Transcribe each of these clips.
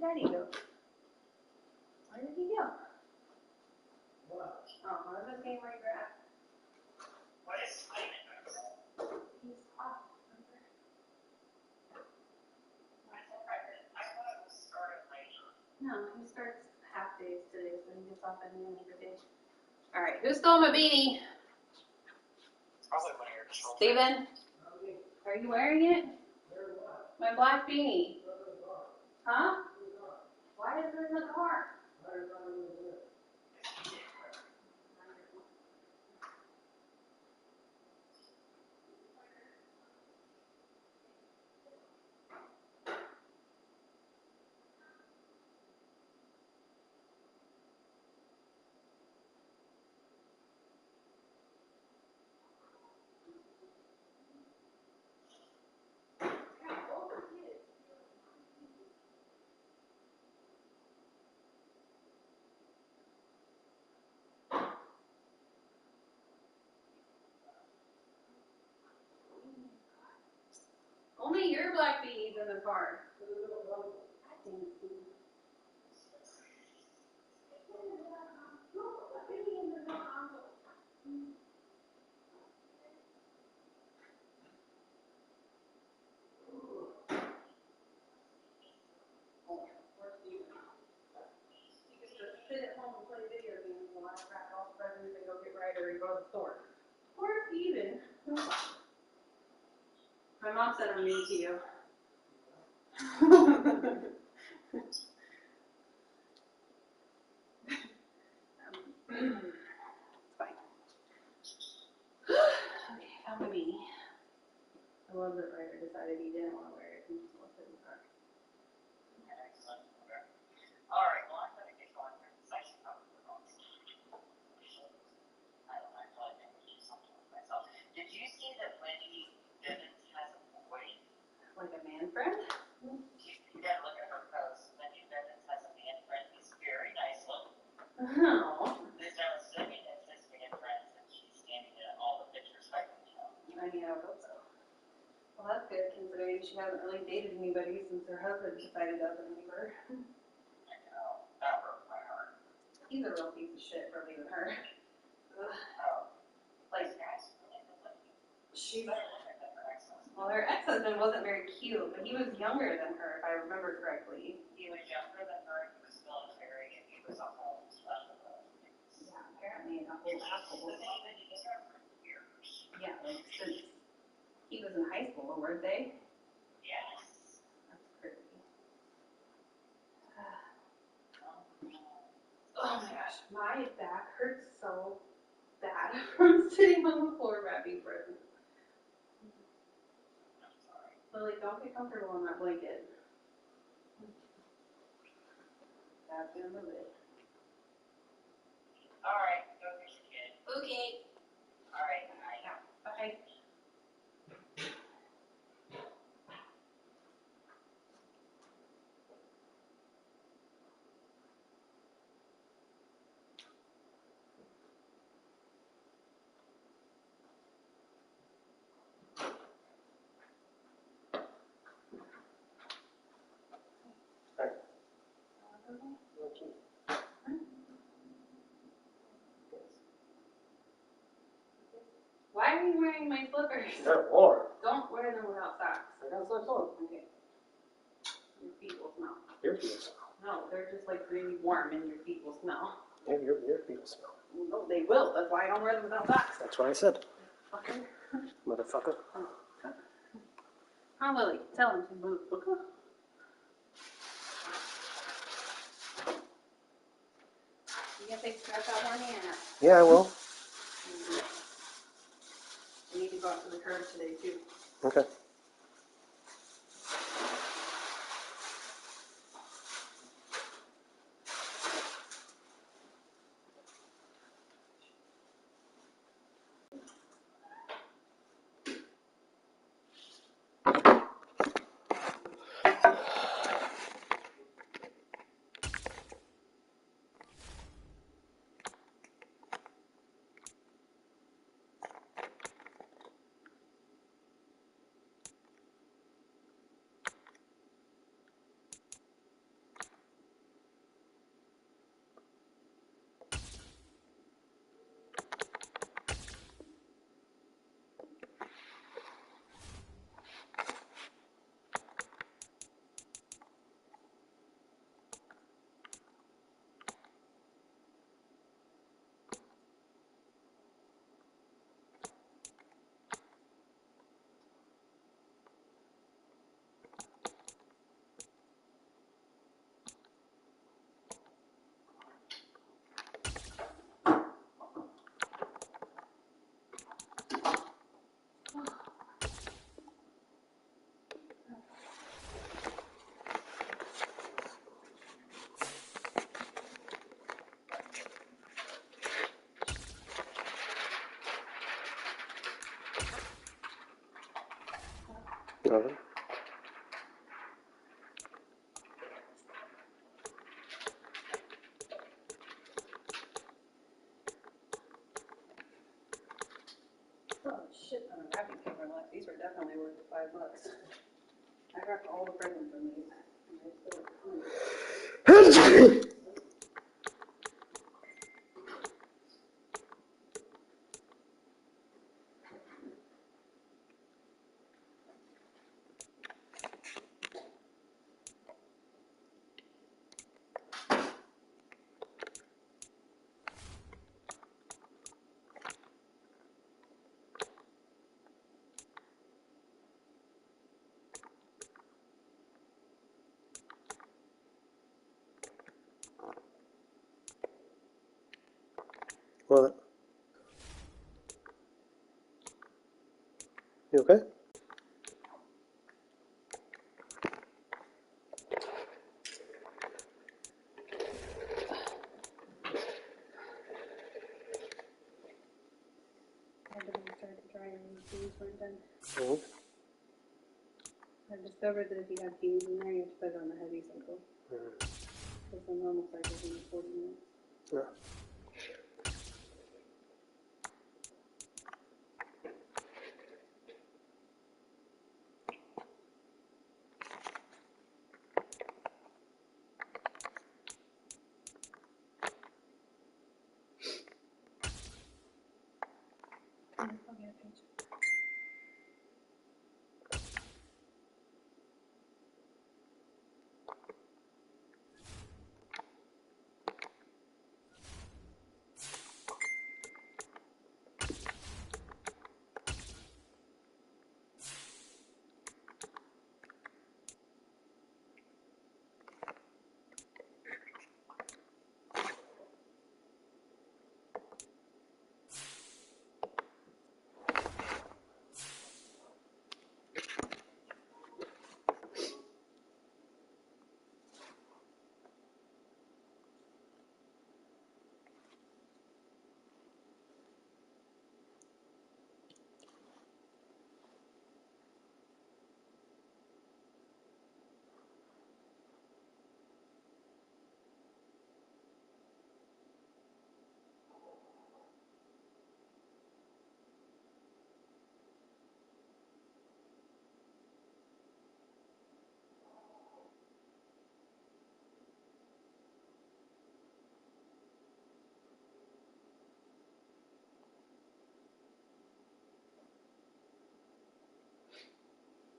Daddy go? Where did he go? What? Oh, I was just getting where you're at. What is Simon? He's off. I thought it was started later. No, he starts half days today, so he gets off at noon every day. All right, who stole my beanie? It's probably one of your children. Steven, are you wearing it? My black beanie. Huh? Why is it in the car? Only your black beanie's in the car. Sit at home and play video games while I wrap all the presents and go get ready or go to the store. Poor Steven. My mom said I'm mean to you. It's fine. Okay, found my beanie. I love that Ryder decided he didn't want to wear it and just left it in the car. Excellent. Okay. All right. Well, I'm going to get going here. It's actually probably the wrong time. I don't know. I feel like I need to do something with myself. Did you see that Wendy Bivens has a boy? Like a man friend? You got to look at her post. Wendy Bivens has a man friend. He's very nice looking. Oh. I'm assuming it's his man friend since she's standing in all the pictures right now. I mean, I would hope so. Well, that's good, considering she hasn't really dated anybody since her husband decided to leave her. I know. That broke my heart. He's a real piece of shit for leaving her. Ugh. Oh. Like, This guy's really good looking. she's, Better looking than her ex-husband. well, her ex-husband wasn't very cute, but he was younger than her, if I remember correctly. He was younger than her, he was military, and he was a whole special. Yeah, apparently a whole asshole. But they've been together for years. Yeah, like, since he was in high school, weren't they? Yes. That's crazy. Oh my gosh, my back hurts so bad from sitting on the floor wrapping presents. I'm sorry. Lily, don't get comfortable in that blanket. That's gonna move it. All right, go get your kid. Okay. All right, I know. Bye. Why are you wearing my slippers? They're warm. Don't wear them without socks. I got socks on. Okay. Your feet will smell. Your feet smell. No, they're just like really warm and your feet will smell. Yeah, your feet smell. No, they will. That's why I don't wear them without socks. That's what I said. Fucker. Motherfucker. Huh, Lily? Tell him to move. You gotta take scratch out one hand. Yeah, I will. I need to go out to the curb today too. Okay. nothing. Oh shit, on a wrapping paper left. These were definitely worth $5. I wrapped all the presents in these. And they still look clean. What? You okay? I didn't start to dry and these weren't done. Oh. I discovered that if you have beans in there, you have to put it on the heavy cycle. Because the normal cycle is only 40 minutes. Yeah. I'll get a page.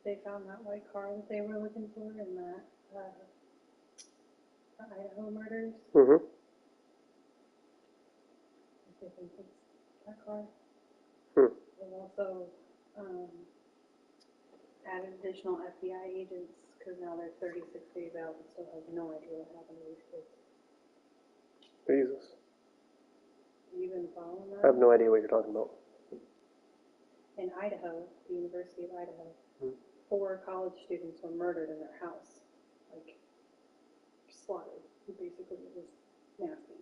They found that white car that they were looking for in that the Idaho murders. Mm-hmm. They think it's that car. Hmm. They also added additional FBI agents because now they're 36 days out and still have no idea what happened to these kids. Jesus. You been following I have that? no idea what you're talking about. In Idaho, the University of Idaho, 4 college students were murdered in their house. Like, slaughtered. Basically, it was nasty.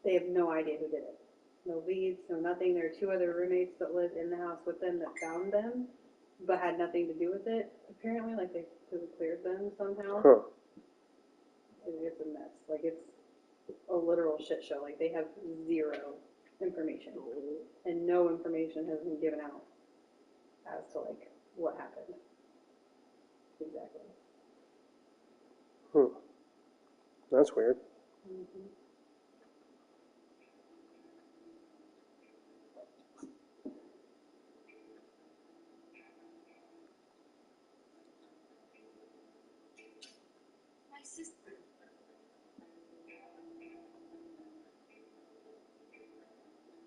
They have no idea who did it. No leads, no nothing. There are 2 other roommates that lived in the house with them that found them, but had nothing to do with it. Apparently, like, they cleared them somehow. Huh. It's a mess. Like, it's a literal shit show. Like, they have 0 information. And no information has been given out as to, like, what happened. Exactly. That's weird. Mm-hmm. My sister.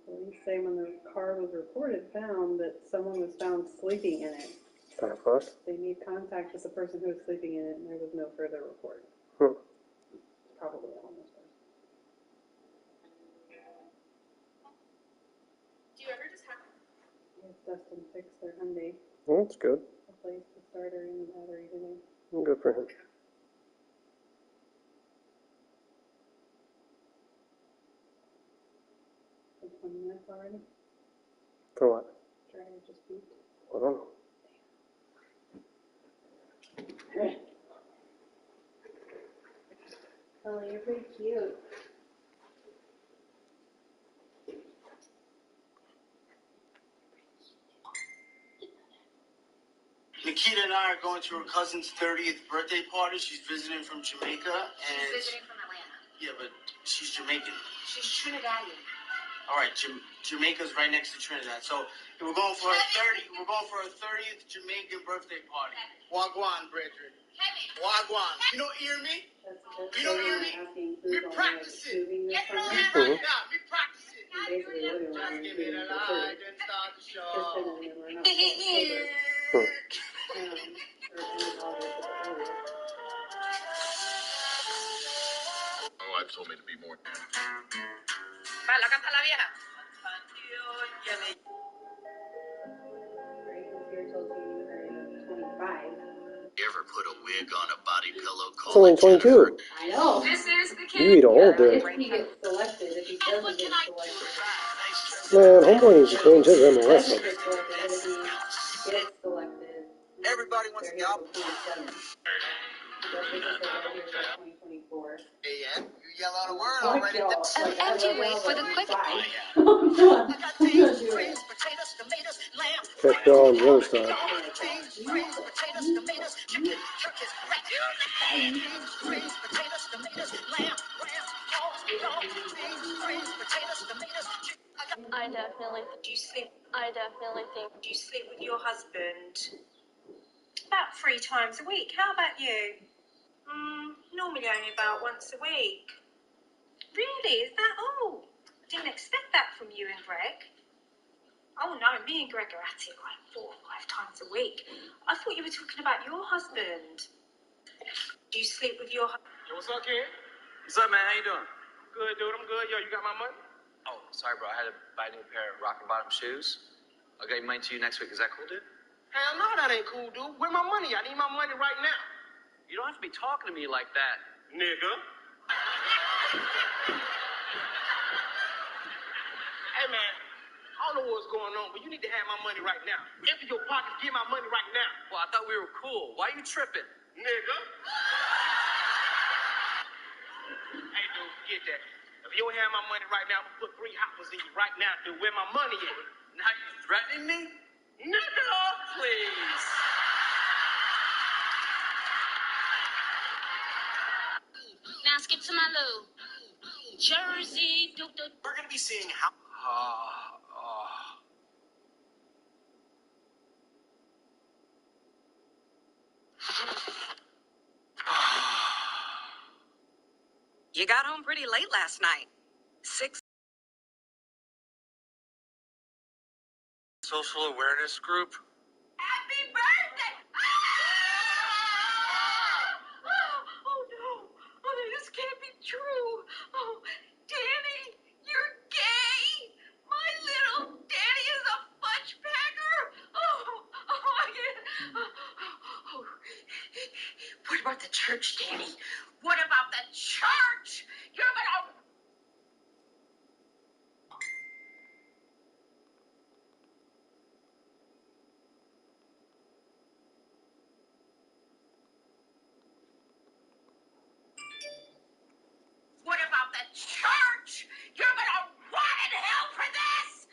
Police say when the car was reported found that someone was found sleeping in it. The fuck? They made contact with the person who was sleeping in it, and there was no further report. Probably a homeless person. Do you ever just have Yes, Dustin fixed their Hyundai. Well, that's good. Replaced the starter and the battery today. Good for him. For 20 minutes already. For what? Dryer just beeped. I don't know. Oh, you're pretty cute. Nikita and I are going to her cousin's 30th birthday party. She's visiting from Jamaica. And She's visiting from Atlanta. Yeah, but she's Jamaican. She's Trinidadian. All right, Jamaica's right next to Trinidad. So we're going for We're going for her 30th Jamaican birthday party. Wagwan, brethren. Wagwan. You don't hear me? You don't hear me? Me practice it. Yes, Yeah, me practice it. Basically, what Just give me the light and start the show. Oh, I've told me to be more. Vale, canta la vieja. You ever put a wig on a body pillow It's called only a Jennifer? 22. I know. This is the kid. You eat a whole day. If he gets selected, if he doesn't get selected. Man, homeboy needs to change his MLS. If he gets selected, Everybody wants they're the here album. till 27. Just because they're here till 2024. Hey, you yell out a word Fuck already. y'all. Oh, and you wait for the quick. Bye. I got beans, greens, potatoes, tomatoes, lamb. Check it out on the other side. Beans, greens, potatoes, tomatoes, chicken, turkeys, rat. Beans, greens, potatoes, tomatoes, lamb, ram, hog, dog. Beans, greens, potatoes, tomatoes, chicken. I definitely think. Do you sleep with your husband? About 3 times a week. How about you? Normally only about once a week. Really? Is that all? I didn't expect that from you and Greg. Oh no, me and Greg are at it like 4 or 5 times a week. I thought you were talking about your husband. Do you sleep with your husband? Yo, what's up, Ken? What's up, man? How you doing? Good, dude. I'm good. Yo, you got my money? Oh, sorry, bro. I had to buy a new pair of rock and bottom shoes. I'll get mine to you next week. Is that cool, dude? Hell no, that ain't cool, dude. Where my money? I need my money right now. You don't have to be talking to me like that. Nigga. Hey, man. I don't know what's going on, but you need to have my money right now. Empty your pockets. Give my money right now. Well, I thought we were cool. Why are you tripping? Nigga. Hey, dude, get that. If you don't have my money right now, I'm gonna put 3 hoppers in you right now, dude. Where my money at? Now you threatening me? Nigga! Please. Now skip to my little Jersey. We're gonna be seeing how. You got home pretty late last night. 6. Social awareness group? Happy birthday! Oh no! Oh, this can't be true! Oh, Danny, you're gay! My little Danny is a fudge packer! I can't. What about the church, Danny? What about the church? You're gonna. What about the church? You're gonna rot in hell for this!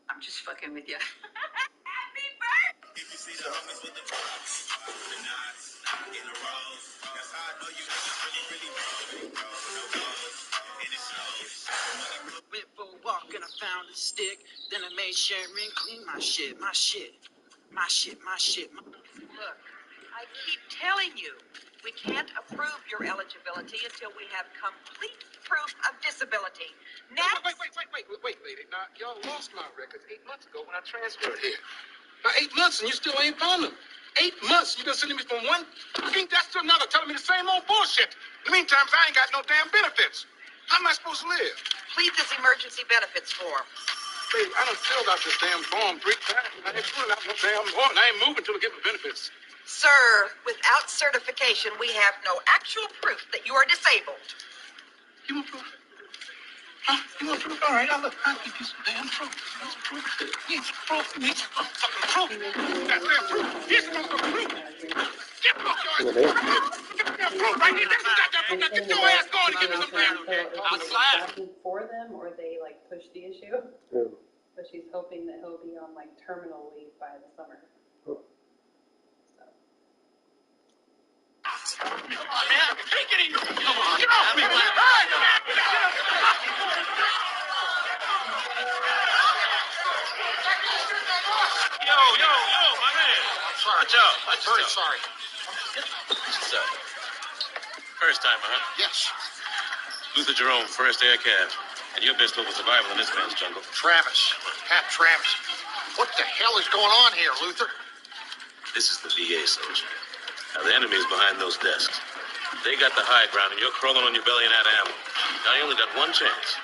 I'm just fucking with you. Happy birthday! If you see the homies with the rocks, the knots, in the rows, that's how I know you niggas really roll. No goals, and it shows. Went for a walk and I found a stick. Then I made Sharon clean my shit. Look, I keep telling you, we can't approve your eligibility until we have complete proof of disability. Next. Wait, lady. Now, y'all lost my records 8 months ago when I transferred here. Now, 8 months and you still ain't found them. 8 months you been sending me from one thing that's to another, telling me the same old bullshit. In the meantime, I ain't got no damn benefits. How am I supposed to live? Plead this emergency benefits form. Babe, I done filled out this damn form 3 times. I ain't filling out no damn form. I ain't moving until I get my benefits. Sir, without certification, we have no actual proof that you are disabled. Human proof? Huh? You want proof? All right, I'll give you some damn proof. Need some proof. Need some motherfucking proof. Goddamn proof. Here's some motherfucking proof. Get off your Well, they, goddamn proof right here. That's the goddamn proof. Now get your ass going and give me some damn. Outside. For them, or they like push the issue, yeah. but she's hoping that he'll be on like terminal leave by the summer. Oh. So. Come on, man. Take it easy. Come on. Get off me, man. Yo, my man. Sorry. Watch out. Very sorry. So, first timer, huh? Yes. Luther Jerome, first air cab. And your best hope of survival in this man's jungle. Travis. Cap Travis. What the hell is going on here, Luther? This is the VA, soldier. Now, the enemy is behind those desks. They got the high ground, and you're crawling on your belly and out of ammo. Now, you only got one chance.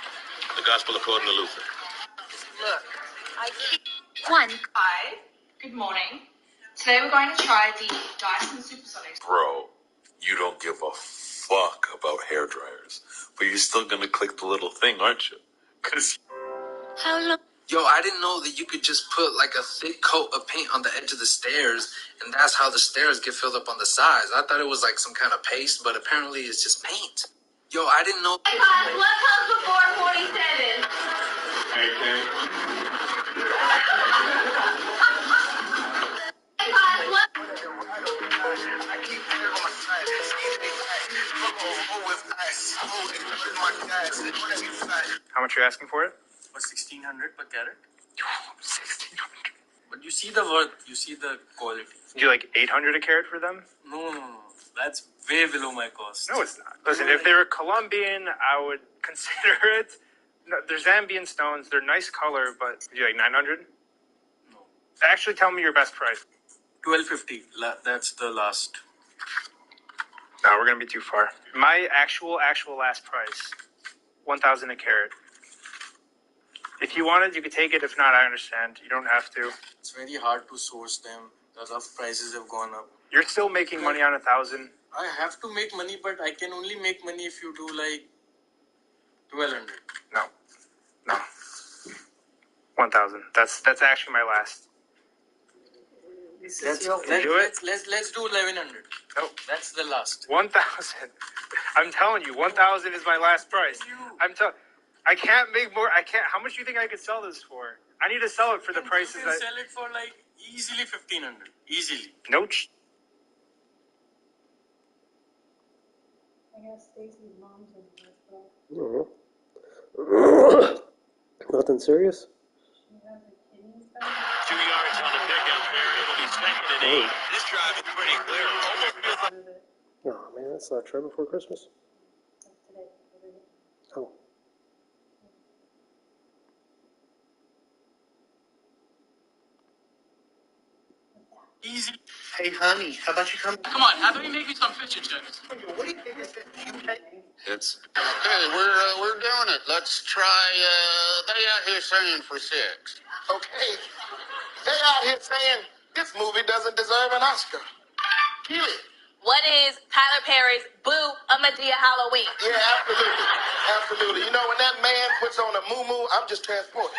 The gospel according to Luther. Look, I keep... Hi, good morning. Today we're going to try the Dyson Supersonic. Bro, you don't give a fuck about hair dryers, but you're still gonna click the little thing, aren't you? Cause How long? Yo, I didn't know that you could just put like a thick coat of paint on the edge of the stairs, and that's how the stairs get filled up on the sides. I thought it was like some kind of paste, but apparently it's just paint. Yo, I didn't know. Hey, guys, what comes before 47? Hey, guys, what? How much are you asking for it? For 1,600 per carat. 1,600. But you see the work, you see the quality. Do you like 800 a carat for them? No. That's way below my cost. No, it's not. Listen, if they were Colombian, I would consider it. No, they're Zambian stones. They're nice color, but do you like 900? No. Actually, tell me your best price. 1,250. That's the last. No, we're gonna be too far. My actual last price, 1,000 a carat. If you want it, you could take it. If not, I understand. You don't have to. It's very hard to source them. The rough prices have gone up. You're still making money on 1,000. I have to make money, but I can only make money if you do like 1,200. No. 1,000. That's actually my last. Let's do 1,100. No. That's the last. 1,000. I'm telling you, 1,000 is my last price. I can't make more. I can't. How much do you think I could sell this for? I need to sell it for the prices You can sell it for like easily 1,500. Easily. No. I guess Stacy's mom's in the hospital. Nothing serious? She has a kidney stone. 2 yards on the pickup there. It'll be second and 8. This drive is pretty clear. Oh man, that's not try before Christmas. That's today. Oh. Easy. Hey, honey, how about you come? Come on, how about you make me some fish and chips? What do you think is it? it's Okay, we're doing it. Let's try, they out here saying for 6. Okay. They out here saying this movie doesn't deserve an Oscar. Keely. What is Tyler Perry's Boo a Medea Halloween? Yeah, absolutely. You know, when that man puts on a muumuu, I'm just transported.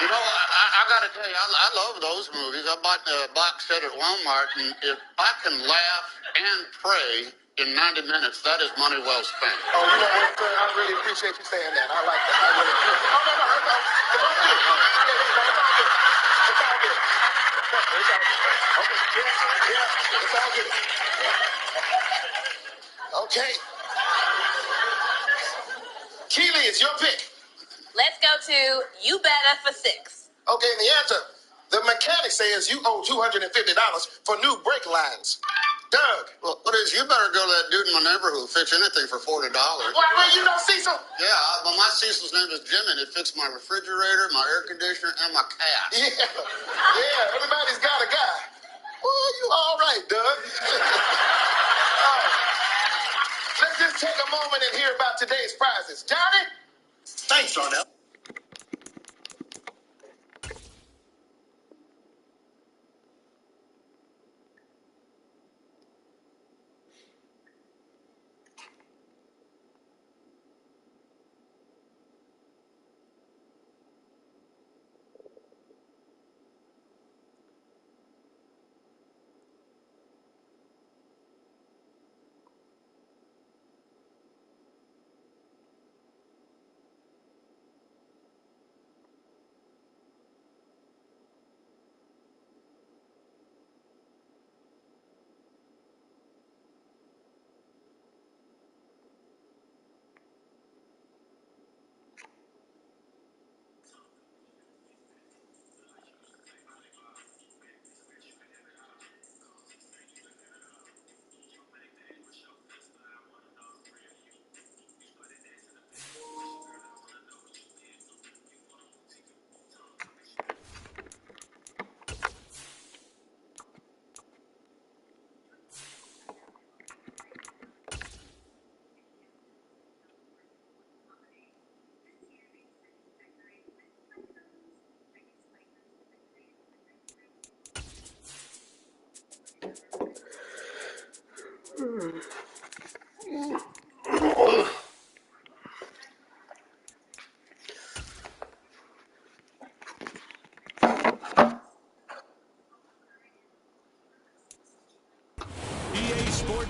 You know, I gotta tell you, I love those movies. I bought the box set at Walmart, and if I can laugh and pray in 90 minutes, that is money well spent. Oh, you know what, sir? I really appreciate you saying that. I like that. I really appreciate it. No. It's all good. It's all good. It's all good. Okay. Yeah. It's all good. Okay. Keely, it's your pick. Let's go to You Better for 6. Okay, the answer. The mechanic says you owe $250 for new brake lines. Doug. Well, what is, you better go to that dude in my neighborhood who fix anything for $40. Why, you know Cecil? Yeah, well, my Cecil's name is Jimmy, and it fixed my refrigerator, my air conditioner, and my cat. Yeah, everybody's got a guy. Well, you all right, Doug. Let's just take a moment and hear about today's prizes. Johnny? Thanks, Darnell.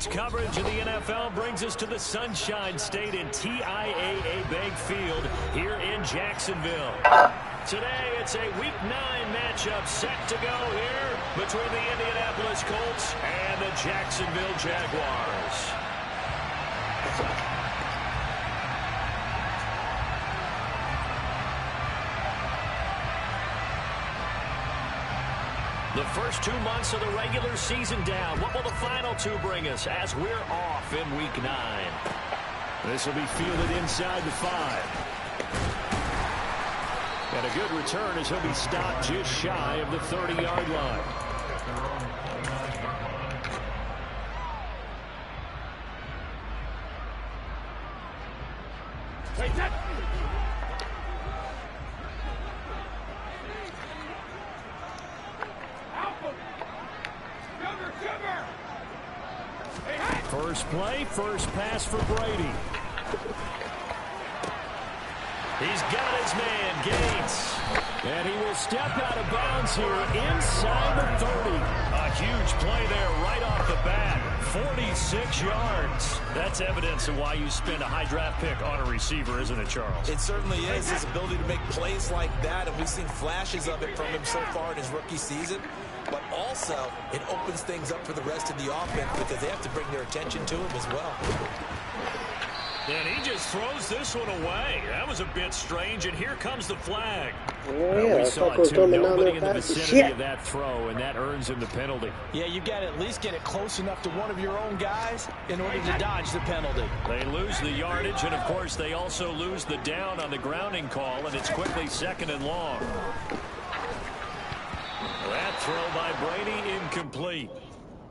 Tonight's coverage of the NFL brings us to the Sunshine State in TIAA Bank Field here in Jacksonville. Today, it's a Week 9 matchup set to go here between the Indianapolis Colts and the Jacksonville Jaguars. The first 2 months of the regular season down. What will the final 2 bring us as we're off in Week 9? This will be fielded inside the 5. And a good return as he'll be stopped just shy of the 30-yard line. First play, first pass for Brady. He's got his man, Gates. And he will step out of bounds here inside the 30. A huge play there right off the bat. 46 yards. That's evidence of why you spend a high draft pick on a receiver, isn't it, Charles? It certainly is. His ability to make plays like that, and we've seen flashes of it from him so far in his rookie season. But also, it opens things up for the rest of the offense because they have to bring their attention to him as well. And he just throws this one away. That was a bit strange, and here comes the flag. Yeah, we I saw thought it was it too. coming down Nobody there in the fast. vicinity Shit. of that throw, and that earns him the penalty. Yeah, you got to at least get it close enough to one of your own guys in order to dodge the penalty. They lose the yardage, and of course they also lose the down on the grounding call, and it's quickly 2nd and long. That throw by Brady incomplete.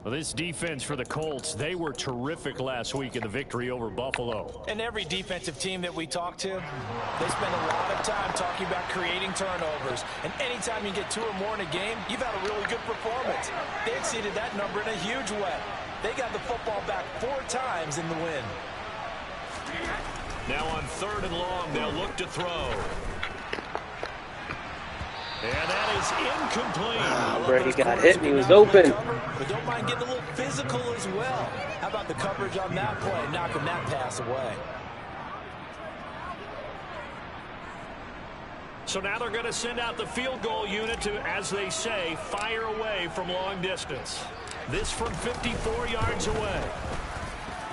Well, this defense for the Colts, they were terrific last week in the victory over Buffalo. And every defensive team that we talk to, they spend a lot of time talking about creating turnovers. And anytime you get 2 or more in a game, you've had a really good performance. They exceeded that number in a huge way. They got the football back 4 times in the win. Now on 3rd and long, they'll look to throw. And that is incomplete. Brady got hit and he was open. But don't mind getting a little physical as well. How about the coverage on that play, knocking that pass away? So now they're going to send out the field goal unit to, as they say, fire away from long distance. This from 54 yards away.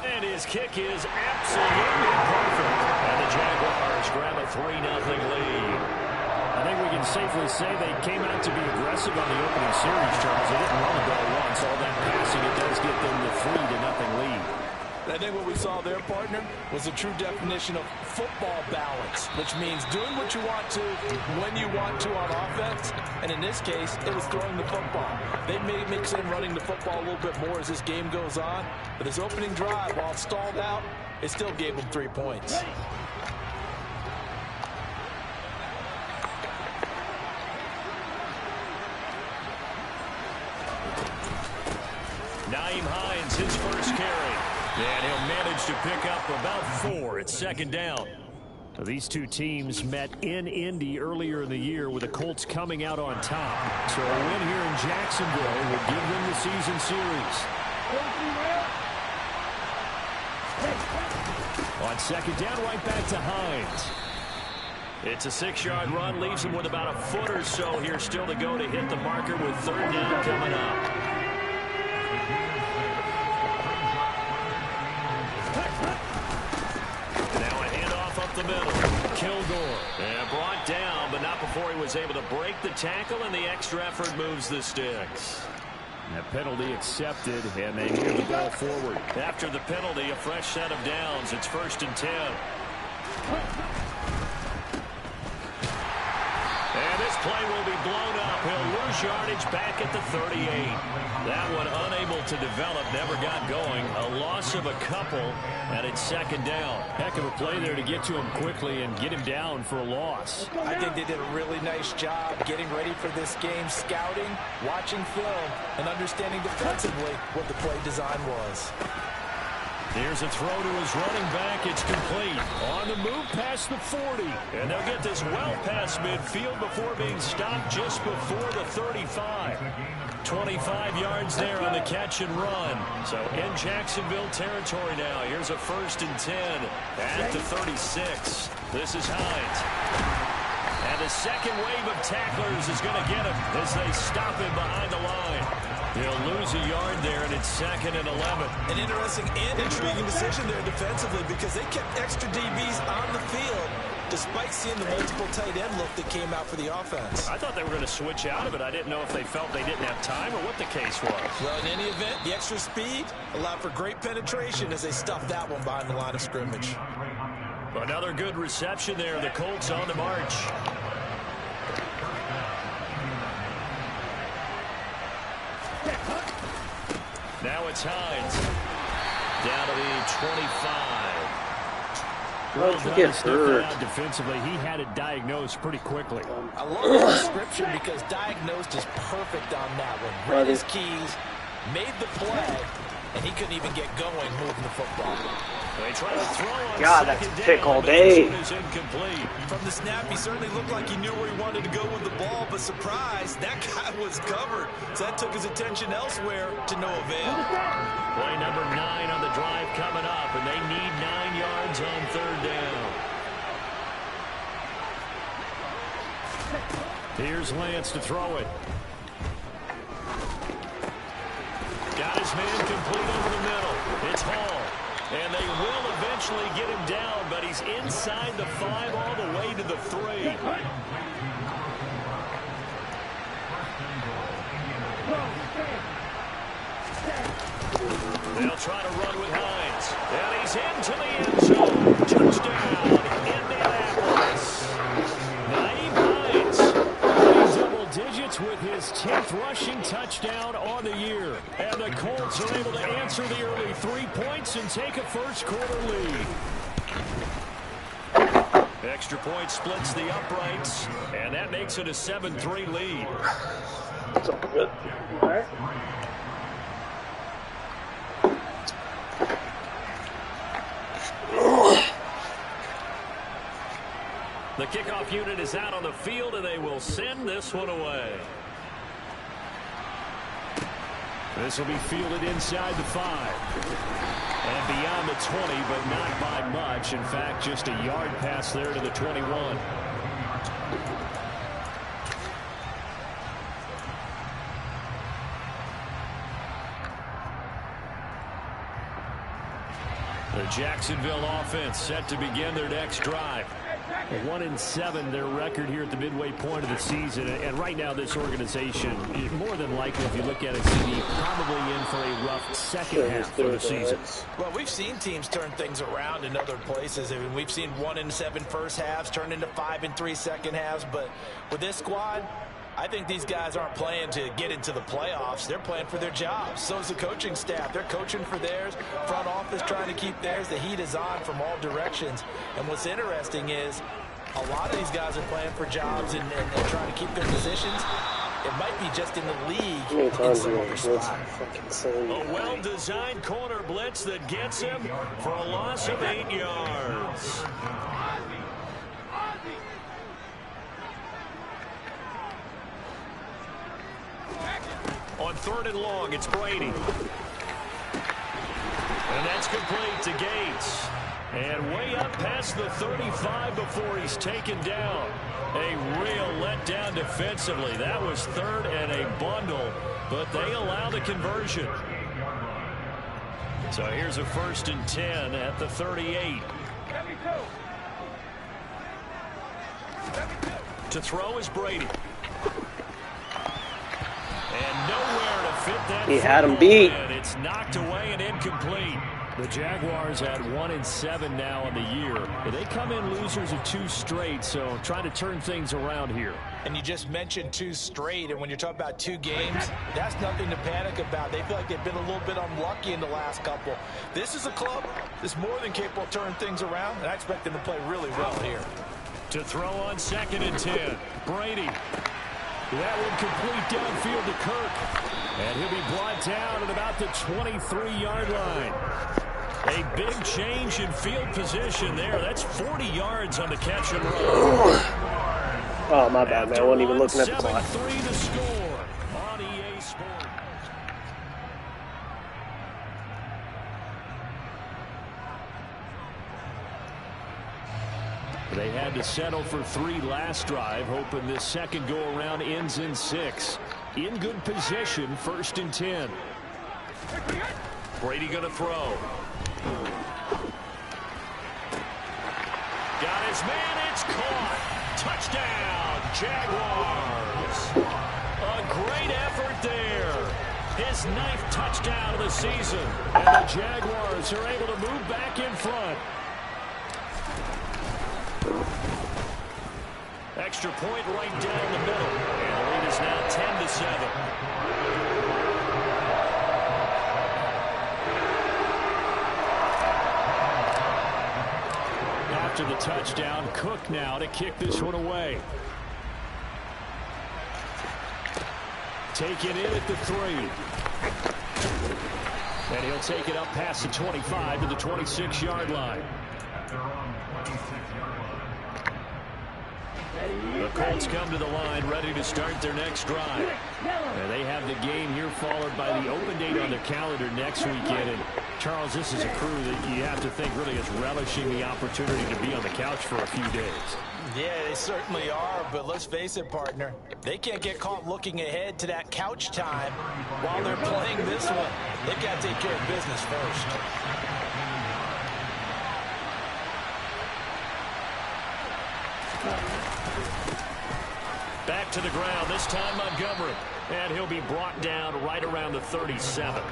And his kick is absolutely perfect. And the Jaguars grab a 3-0 lead. I think we can safely say they came out to be aggressive on the opening series, Charles. They didn't run the ball once. All that passing, it does get them the 3-0 lead. I think what we saw there, partner, was a true definition of football balance, which means doing what you want to when you want to on offense. And in this case, it was throwing the football. They may mix in running the football a little bit more as this game goes on. But this opening drive, while it stalled out, it still gave them 3 points. Nyheim Hines, his first carry. And he'll manage to pick up about 4 at 2nd down. These two teams met in Indy earlier in the year with the Colts coming out on top. So a win here in Jacksonville will give them the season series. On 2nd down, right back to Hines. It's a 6-yard run, leaves him with about a foot or so here still to go to hit the marker with 3rd down coming up. The middle. Kilgore. And brought down, but not before he was able to break the tackle, and the extra effort moves the sticks. And a penalty accepted, and they move the ball forward. After the penalty, a fresh set of downs. It's 1st and 10. And this play will be blown up. He'll lose yardage back at the 38. That one unable to develop, never got going. A loss of a couple, and it's 2nd down. Heck of a play there to get to him quickly and get him down for a loss. I think they did a really nice job getting ready for this game, scouting, watching film, and understanding defensively what the play design was. Here's a throw to his running back, package complete. On the move past the 40. And they'll get this well past midfield before being stopped just before the 35. 25 yards there on the catch and run. So in Jacksonville territory now. Here's a 1st and 10 at the 36. This is Hines. And the second wave of tacklers is going to get him as they stop him behind the line. He'll lose a yard there, and it's 2nd and 11. An interesting and intriguing decision there defensively because they kept extra DBs on the field despite seeing the multiple tight end look that came out for the offense. I thought they were going to switch out of it. I didn't know if they felt they didn't have time or what the case was. Well, in any event, the extra speed allowed for great penetration as they stuffed that one behind the line of scrimmage. Another good reception there. The Colts on the march. Now it's Hines. Down to the 25. How'd you get hurt? Defensively, he had it diagnosed pretty quickly. I love the description because diagnosed is perfect on that one. Read his keys, made the play, and he couldn't even get going moving the football. They try to throw on God, that's a pick all day. From the snap, he certainly looked like he knew where he wanted to go with the ball, but surprise, that guy was covered. So that took his attention elsewhere to no avail. Play number 9 on the drive coming up, and they need 9 yards on 3rd down. Here's Lance to throw it. Got his man complete over the middle. It's Hall. And they will eventually get him down, but he's inside the 5 all the way to the 3. They'll try to run with Hines. And he's into the end zone. Touchdown, Indianapolis. Nyheim Hines, double digits with his 10th rushing touchdown on the year. And the Colts are able to answer the early 3 points and take a first-quarter lead. Extra point splits the uprights, and that makes it a 7-3 lead. That's all good. All right. The kickoff unit is out on the field, and they will send this one away. This will be fielded inside the 5. And beyond the 20, but not by much. In fact, just a yard pass there to the 21. The Jacksonville offense set to begin their next drive. 1-7 their record here at the midway point of the season, and right now this organization, more than likely, if you look at it, CD, probably in for a rough second half for the season. Well, we've seen teams turn things around in other places. I mean, we've seen 1-7 first halves turn into 5-3 second halves, but with this squad, I think these guys aren't playing to get into the playoffs. They're playing for their jobs. So is the coaching staff. They're coaching for theirs. Front office trying to keep theirs. The heat is on from all directions. And what's interesting is a lot of these guys are playing for jobs and trying to keep their positions. It might be just in the league in some other spot. A well-designed corner blitz that gets him for a loss of 8 yards. On 3rd and long, it's Brady. And that's complete to Gates. And way up past the 35 before he's taken down. A real letdown defensively. That was 3rd and a bundle, but they allow the conversion. So here's a 1st and 10 at the 38. To throw is Brady. And nowhere to fit that. He had him beat. It's knocked away and incomplete. The Jaguars at 1-7 now on the year. They come in losers of 2 straight, so trying to turn things around here. And you just mentioned 2 straight, and when you're talking about 2 games, that's nothing to panic about. They feel like they've been a little bit unlucky in the last couple. This is a club that's more than capable of turning things around, and I expect them to play really well here. To throw on 2nd and 10, Brady. That one complete downfield to Kirk. And he'll be brought down at about the 23-yard line. A big change in field position there. That's 40 yards on the catch and run. Oh, my bad, man. I wasn't even looking at the clock. 7-3 to score on EA Sports. They had to settle for 3 last drive, hoping this second go-around ends in 6. In good position, 1st and 10. Brady going to throw. Got his man, it's caught. Touchdown, Jaguars. A great effort there. His 9th touchdown of the season. And the Jaguars are able to move back in front. Extra point right down the middle. And the lead is now 10-7. After the touchdown, Cook now to kick this one away. Taken in at the 3. And he'll take it up past the 25 to the 26-yard line. The Colts come to the line, ready to start their next drive. And they have the game here followed by the open date on their calendar next weekend. And Charles, this is a crew that you have to think really is relishing the opportunity to be on the couch for a few days. Yeah, they certainly are, but let's face it, partner. They can't get caught looking ahead to that couch time while they're playing this one. They've got to take care of business first. Back to the ground, this time Montgomery. And he'll be brought down right around the 37.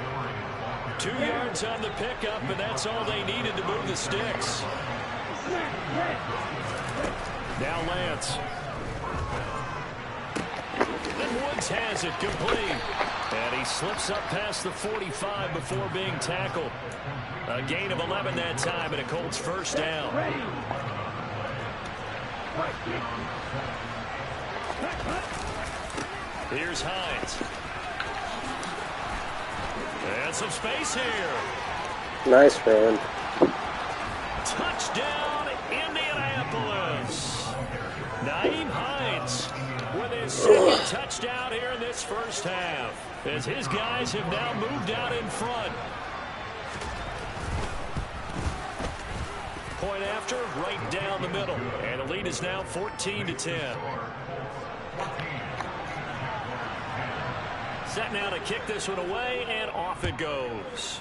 2 yards on the pickup, and that's all they needed to move the sticks. Now Lance. And Woods has it complete. And he slips up past the 45 before being tackled. A gain of 11 that time, and a Colts first down. Here's Hines. And some space here. Nice run. Touchdown, Indianapolis. Nyheim Hines with his second touchdown here in this first half, as his guys have now moved out in front. Point after, right down the middle. And the lead is now 14-10. Set now to kick this one away, and off it goes.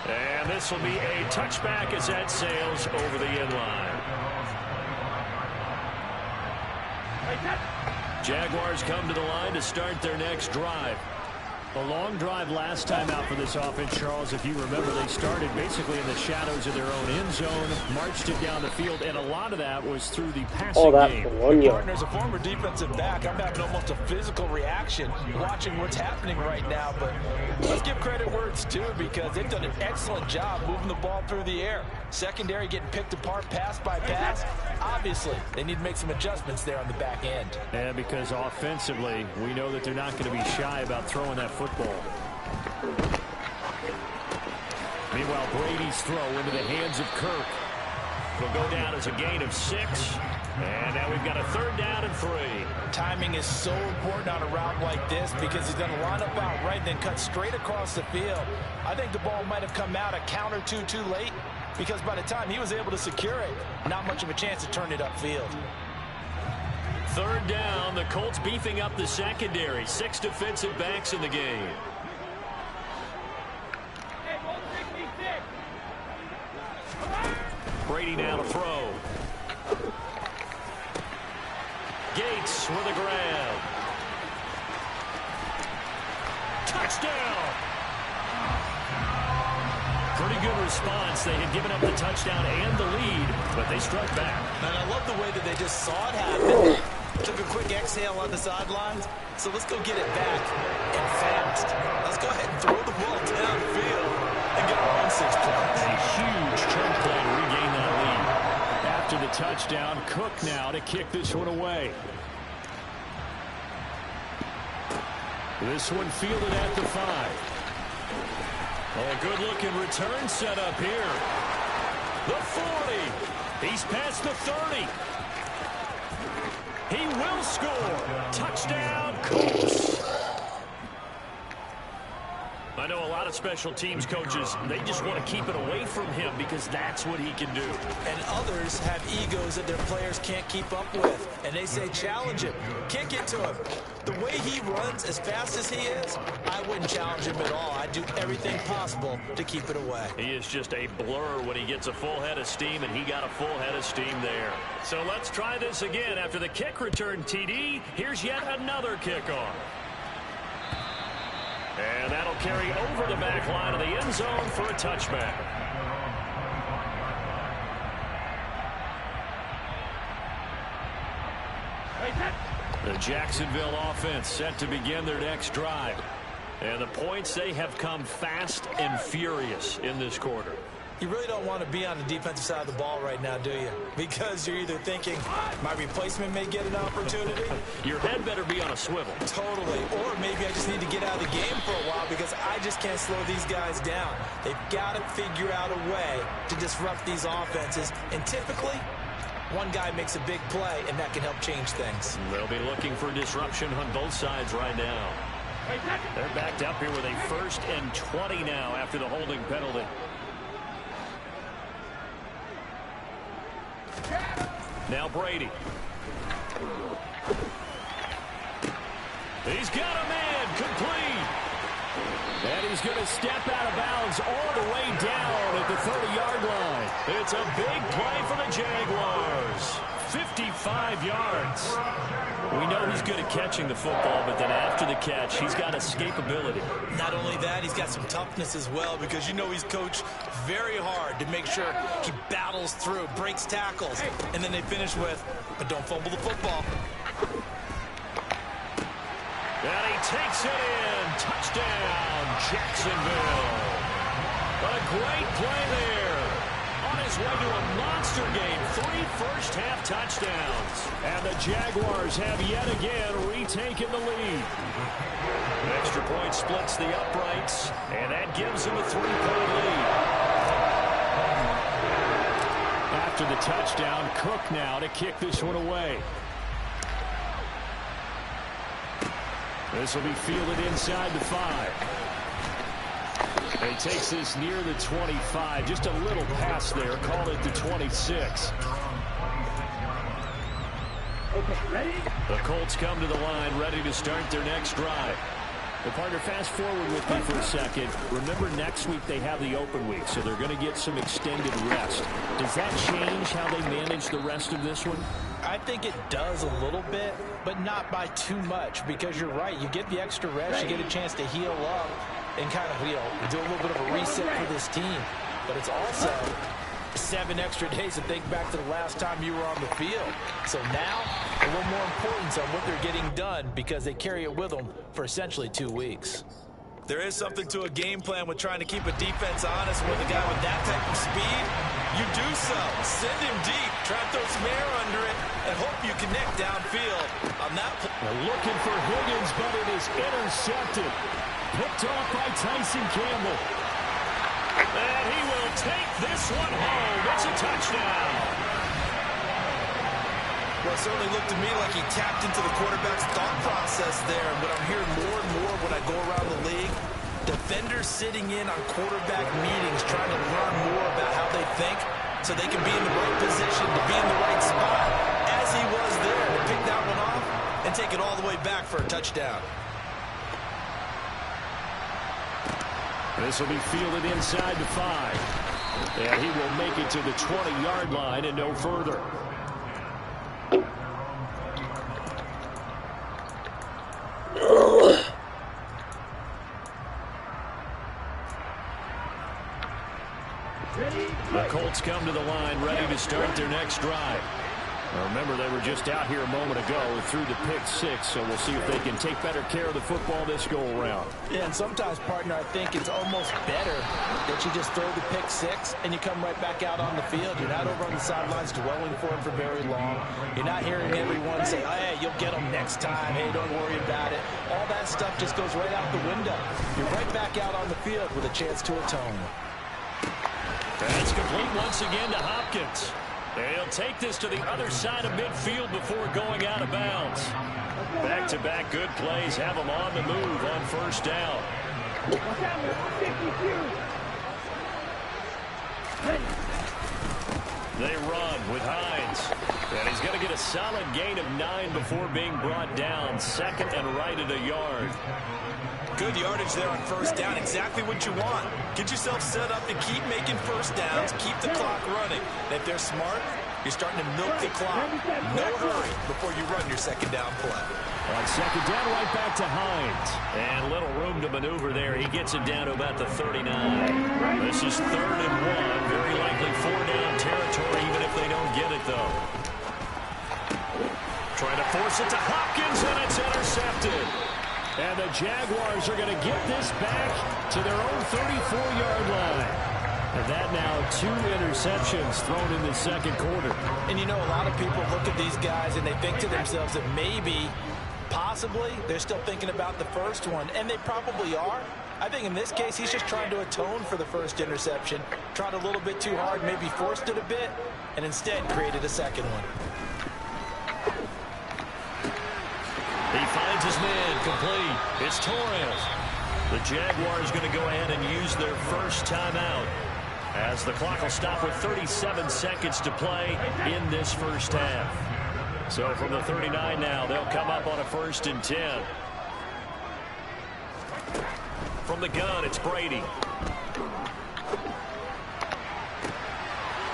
And this will be a touchback as that sails over the end line. Jaguars come to the line to start their next drive. A long drive last time out for this offense, Charles. If you remember, they started basically in the shadows of their own end zone, marched it down the field, and a lot of that was through the passing game. Partner's a former defensive back. I'm having almost a physical reaction watching what's happening right now, but let's give credit where it's due, because they've done an excellent job moving the ball through the air. Secondary getting picked apart pass by pass. Obviously, they need to make some adjustments there on the back end. And because offensively, we know that they're not going to be shy about throwing that football. Meanwhile, Brady's throw into the hands of Kirk will go down as a gain of 6. And now we've got a 3rd down and 3. Timing is so important on a route like this, because he's going to line up out right, then cut straight across the field. I think the ball might have come out a count or two too late, because by the time he was able to secure it, not much of a chance to turn it upfield. 3rd down, the Colts beefing up the secondary. 6 defensive backs in the game. Brady now to throw. Gates with a grab. Touchdown! Pretty good response. They had given up the touchdown and the lead, but they struck back. And I love the way that they just saw it happen. Took a quick exhale on the sidelines. So let's go get it back and fast. Let's go ahead and throw the ball downfield and get our own 6 points. A huge chunk play to regain that lead. After the touchdown, Cook now to kick this one away. This one fielded at the 5. Oh, good-looking return set up here. The 40. He's past the 30. He will score. Touchdown, Colts. I know a lot of special teams coaches, they just want to keep it away from him because that's what he can do. And others have egos that their players can't keep up with. And they say, challenge him. Kick it to him. The way he runs as fast as he is, I wouldn't challenge him at all. I'd do everything possible to keep it away. He is just a blur when he gets a full head of steam, and he got a full head of steam there. So let's try this again. After the kick return TD, here's yet another kickoff. And that'll carry over the back line of the end zone for a touchback. The Jacksonville offense set to begin their next drive. And the points, they have come fast and furious in this quarter. You really don't want to be on the defensive side of the ball right now, do you? Because you're either thinking, my replacement may get an opportunity. Your head better be on a swivel. Totally. Or maybe I just need to get out of the game for a while because I just can't slow these guys down. They've got to figure out a way to disrupt these offenses. And typically, one guy makes a big play, and that can help change things. They'll be looking for disruption on both sides right now. They're backed up here with a 1st and 20 now after the holding penalty. Now Brady. He's got a man complete. And he's going to step out of bounds all the way down at the 30-yard line. It's a big play for the Jaguars. 55 yards. We know he's good at catching the football, but then after the catch, he's got escapability. Not only that, he's got some toughness as well because you know he's coached very hard to make sure he battles through, breaks tackles, and then they finish with, but don't fumble the football. And he takes it in. Touchdown, Jacksonville. A great play there. On his way to a monster game. 3 first-half touchdowns. And the Jaguars have yet again retaken the lead. Extra point splits the uprights, and that gives him a 3-point lead. After the touchdown, Cook now to kick this one away. This will be fielded inside the 5. And he takes this near the 25. Just a little pass there. Call it the 26. Okay, ready? The Colts come to the line, ready to start their next drive. Well, partner, fast forward with me for a second. Remember, next week they have the open week, so they're going to get some extended rest. Does that change how they manage the rest of this one? I think it does a little bit, but not by too much, because you're right. You get the extra rest, you get a chance to heal up and kind of, do a little bit of a reset for this team. But it's also 7 extra days to think back to the last time you were on the field. So now, a little more importance on what they're getting done because they carry it with them for essentially 2 weeks. There is something to a game plan with trying to keep a defense honest with a guy with that type of speed. You do so. Send him deep. Try to throw some air under it and hope you connect downfield on that. Looking for Higgins, but it is intercepted. Picked off by Tyson Campbell. And he will take this one home. It's a touchdown. Well, it certainly looked to me like he tapped into the quarterback's thought process there. And what I'm hearing more and more when I go around the league, defenders sitting in on quarterback meetings trying to learn more about how they think so they can be in the right position to be in the right spot, as he was there, to pick that one off and take it all the way back for a touchdown. This will be fielded inside the 5. And he will make it to the 20-yard line and no further. The Colts come to the line ready to start their next drive. Well, remember, they were just out here a moment ago and threw the pick six, so we'll see if they can take better care of the football this go-around. Yeah, and sometimes, partner, I think it's almost better that you just throw the pick six and you come right back out on the field. You're not over on the sidelines dwelling for him for very long. You're not hearing everyone say, hey, you'll get him next time. Hey, don't worry about it. All that stuff just goes right out the window. You're right back out on the field with a chance to atone. That's complete once again to Hopkins. They'll take this to the other side of midfield before going out of bounds. Back-to-back good plays have them on the move on first down. They run with Hines. And he's going to get a solid gain of 9 before being brought down. Second and right at a yard. Good yardage there on first down. Exactly what you want. Get yourself set up to keep making first downs. Keep the clock running. And if they're smart, you're starting to milk the clock. No hurry before you run your second down play. On second down, right back to Hines. And little room to maneuver there. He gets it down to about the 39. This is 3rd and 1. Very likely 4-down territory, even if they don't get it, though. Trying to force it to Hopkins, and it's intercepted. And the Jaguars are going to get this back to their own 34-yard line. And that now 2 interceptions thrown in the second quarter. And you know, a lot of people look at these guys and they think to themselves that maybe, possibly, they're still thinking about the first one. And they probably are. I think in this case, he's just trying to atone for the first interception. Tried a little bit too hard, maybe forced it a bit, and instead created a second one. He finds his man complete. It's Torres. The Jaguars going to go ahead and use their first timeout as the clock will stop with 37 seconds to play in this first half. So from the 39 now, they'll come up on a 1st and 10. From the gun, it's Brady.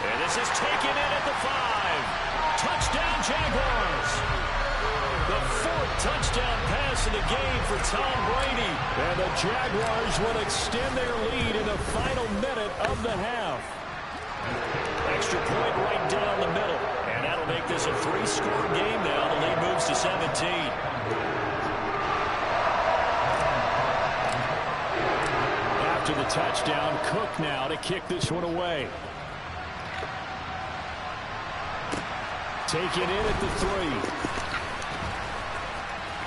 And this is taken in at the 5. Touchdown, Jaguars. The 4th touchdown pass in the game for Tom Brady. And the Jaguars will extend their lead in the final minute of the half. Extra point right down the middle. And that'll make this a 3-score game now. The lead moves to 17. After the touchdown, Cook now to kick this one away. Taken in at the 3.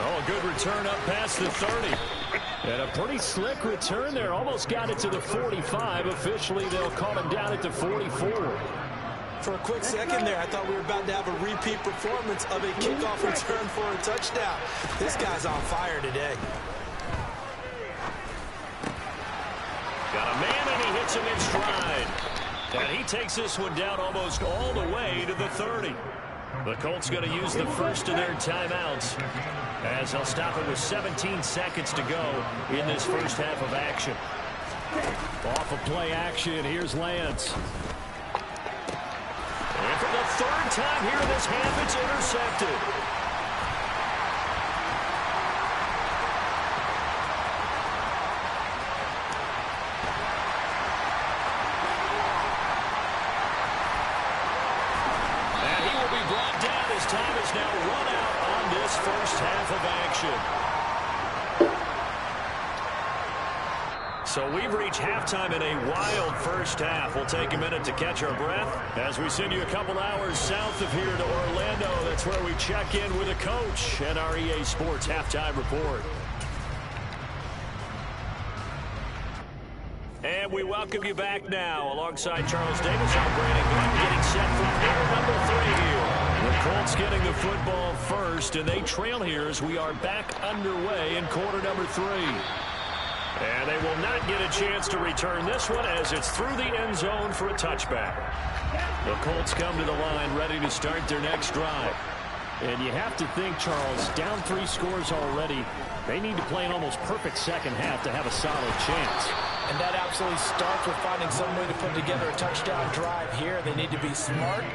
Oh, a good return up past the 30. And a pretty slick return there. Almost got it to the 45. Officially, they'll call him down at the 44. For a quick second there, I thought we were about to have a repeat performance of a kickoff return for a touchdown. This guy's on fire today. Got a man, and he hits him in stride. And he takes this one down almost all the way to the 30. The Colts going to use the first of their timeouts as they'll stop it with 17 seconds to go in this first half of action. Off of play action, here's Lance. And for the 3rd time here in this half, it's intercepted. Time is now run out on this first half of action. So we've reached halftime in a wild first half. We'll take a minute to catch our breath as we send you a couple hours south of here to Orlando. That's where we check in with a coach and our EA Sports halftime report. And we welcome you back now alongside Charles Davis. I'm Brandon Glenn getting set for quarter number 3 here. The Colts getting the football first, and they trail here as we are back underway in quarter number 3. And they will not get a chance to return this one as it's through the end zone for a touchback. The Colts come to the line ready to start their next drive. And you have to think, Charles, down 3 scores already. They need to play an almost perfect second half to have a solid chance. And that absolutely starts with finding some way to put together a touchdown drive here. They need to be smart,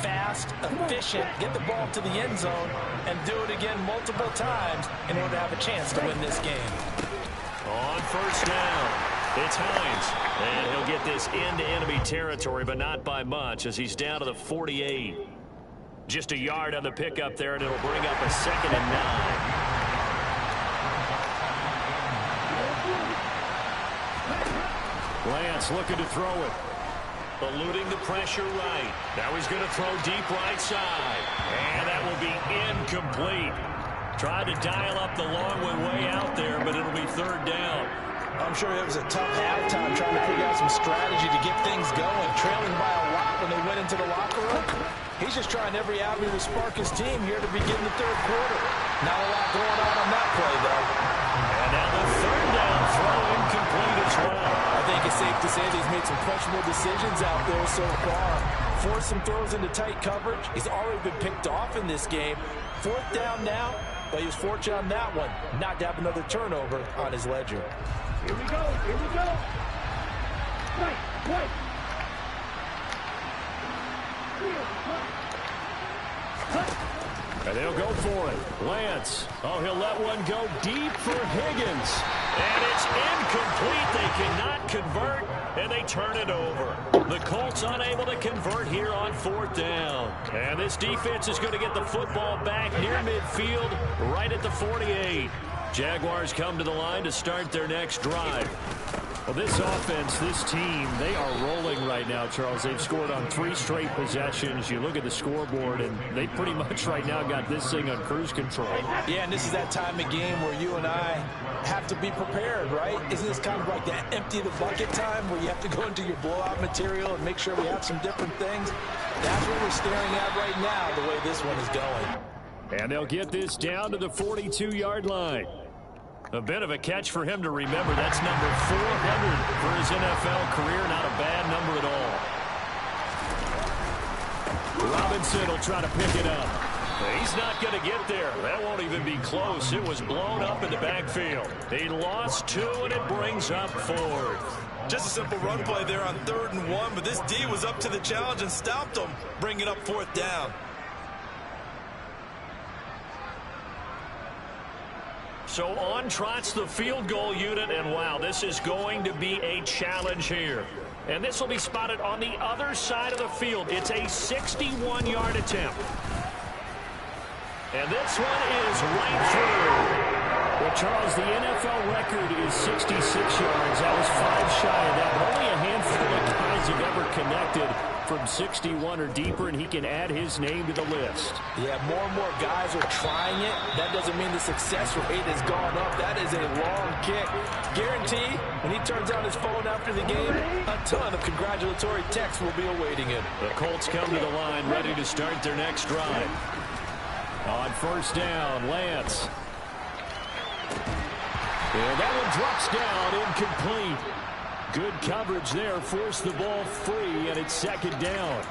fast, efficient, get the ball to the end zone, and do it again multiple times in order to have a chance to win this game. On first down, it's Hines. And he'll get this into enemy territory, but not by much as he's down to the 48. Just a yard on the pickup there, and it'll bring up a 2nd and 9. Lance looking to throw it. Eluding the pressure right. Now he's going to throw deep right side. And that will be incomplete. Tried to dial up the long one way out there, but it'll be 3rd down. I'm sure it was a tough halftime trying to figure out some strategy to get things going. Trailing by a lot when they went into the locker room. He's just trying every avenue to spark his team here to begin the 3rd quarter. Not a lot going on that play, though. And now the 3rd down throw incomplete as well. I think it's safe to say that he's made some questionable decisions out there so far. Forced some throws into tight coverage. He's already been picked off in this game. 4th down now, but he was fortunate on that one not to have another turnover on his ledger. Here we go. Right. And they'll go for it. Lance. Oh, he'll let one go deep for Higgins. And it's incomplete. They cannot convert, and they turn it over. The Colts unable to convert here on 4th down. And this defense is going to get the football back near midfield, right at the 48. Jaguars come to the line to start their next drive. Well, this offense, this team, they are rolling right now, Charles. They've scored on 3 straight possessions. You look at the scoreboard, and they pretty much right now got this thing on cruise control. Yeah, and this is that time of game where you and I have to be prepared, right? Isn't this kind of like that empty the bucket time where you have to go into your blowout material and make sure we have some different things? That's what we're staring at right now, the way this one is going. And they'll get this down to the 42-yard line. A bit of a catch for him to remember. That's number 400 for his NFL career. Not a bad number at all. Robinson will try to pick it up. He's not going to get there. That won't even be close. It was blown up in the backfield. He lost 2, and it brings up 4th. Just a simple run play there on 3rd and 1, but this D was up to the challenge and stopped him, bringing up 4th down. So on trots the field goal unit, and wow, this is going to be a challenge here. And this will be spotted on the other side of the field. It's a 61-yard attempt. And this one is right through. Well, Charles, the NFL record is 66 yards. That was 5 shy of that, but only a handful of guys have ever connected from 61 or deeper, and he can add his name to the list. Yeah, more and more guys are trying it. That doesn't mean the success rate has gone up. That is a long kick. Guaranteed, when he turns on his phone after the game, a ton of congratulatory texts will be awaiting him. The Colts come to the line, ready to start their next drive. On 1st down, Lance. And that one drops down, incomplete. Good coverage there, forced the ball free, and it's 2nd down.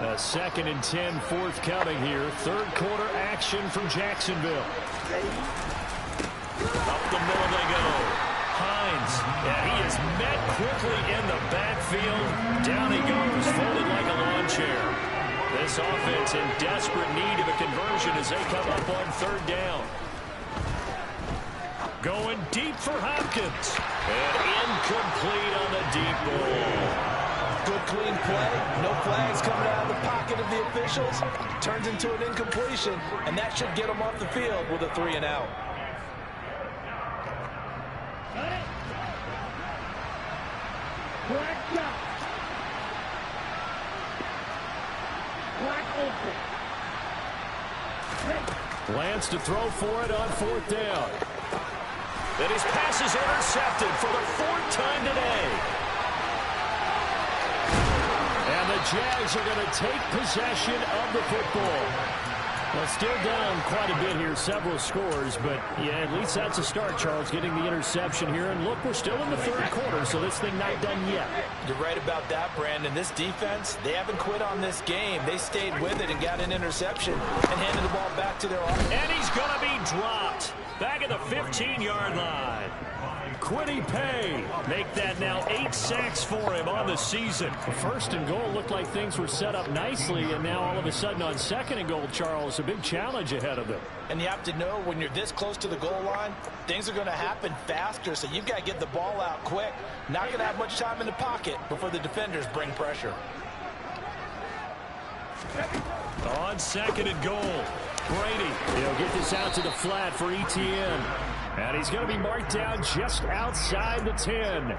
A 2nd and 10 forthcoming here. 3rd quarter action from Jacksonville. Up the middle they go. Hines, and he is met quickly in the backfield. Down he goes, folded like a lawn chair. This offense in desperate need of a conversion as they come up on 3rd down. Going deep for Hopkins. And incomplete on the deep ball. Good clean play. No flags coming out of the pocket of the officials. Turns into an incompletion, and that should get them off the field with a 3 and out. Lance to throw for it on 4th down. And his pass is intercepted for the 4th time today. And the Jags are going to take possession of the football. Well, still down quite a bit here, several scores, but yeah, at least that's a start, Charles, getting the interception here. And look, we're still in the 3rd quarter, so this thing not done yet. You're right about that, Brandon. This defense, they haven't quit on this game. They stayed with it and got an interception and handed the ball back to their offense. And he's going to be dropped back at the 15-yard line. Kwity Paye make that now 8 sacks for him on the season. 1st and goal looked like things were set up nicely, and now all of a sudden on 2nd and goal, Charles, a big challenge ahead of them. And you have to know when you're this close to the goal line, things are going to happen faster, so you've got to get the ball out quick. Not going to have much time in the pocket before the defenders bring pressure. On second and goal, Brady. He'll get this out to the flat for Etienne. And he's going to be marked down just outside the 10.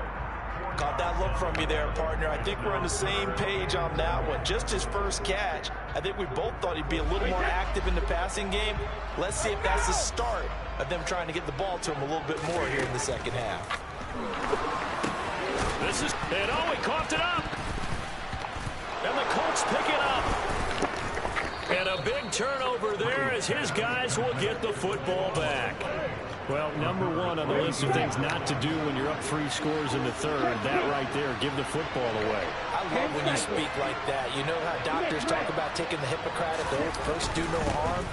Caught that look from you there, partner. I think we're on the same page on that one. Just his first catch. I think we both thought he'd be a little more active in the passing game. Let's see if that's the start of them trying to get the ball to him a little bit more here in the second half. This is, and oh, he coughed it up. And the Colts pick it up. And a big turnover there as his guys will get the football back. Well, number one on the list of things not to do when you're up 3 scores in the third, that right there, give the football away. I love when you speak like that. You know how doctors talk about taking the Hippocratic oath, first do no harm?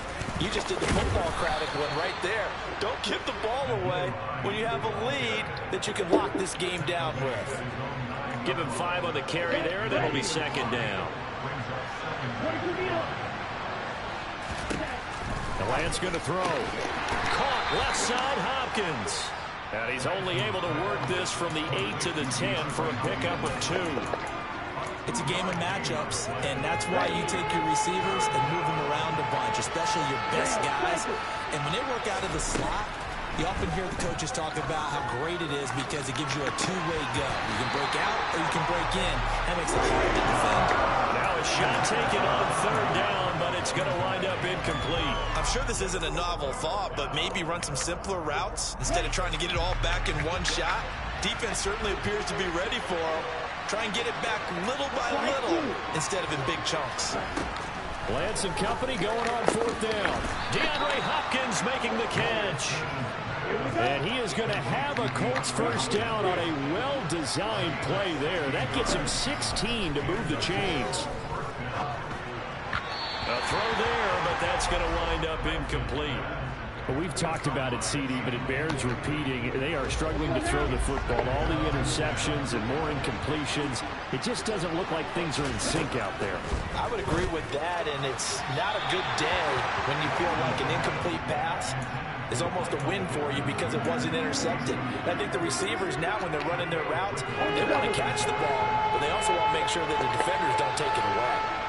You just did the football-cratic one right there. Don't give the ball away when you have a lead that you can lock this game down with. Give him 5 on the carry there, that'll be second down. The Lance going to throw. Caught left side Hopkins. And he's only able to work this from the 8 to the 10 for a pickup of 2. It's a game of matchups, and that's why you take your receivers and move them around a bunch, especially your best guys. And when they work out of the slot, you often hear the coaches talk about how great it is because it gives you a two-way go. You can break out or you can break in. That makes it hard to defend. Now a shot taken on third down, but it's going to wind up incomplete. I'm sure this isn't a novel thought, but maybe run some simpler routes instead of trying to get it all back in one shot. Defense certainly appears to be ready for them. Try and get it back little by little instead of in big chunks. Lance and company going on fourth down. DeAndre Hopkins making the catch. And he is going to have a Colts first down on a well-designed play there. That gets him 16 to move the chains. A throw there, but that's going to wind up incomplete. Well, we've talked about it, CD, but it bears repeating. They are struggling to throw the football. All the interceptions and more incompletions. It just doesn't look like things are in sync out there. I would agree with that, and it's not a good day when you feel like an incomplete pass is almost a win for you because it wasn't intercepted. And I think the receivers now, when they're running their routes, they want to catch the ball, but they also want to make sure that the defenders don't take it away.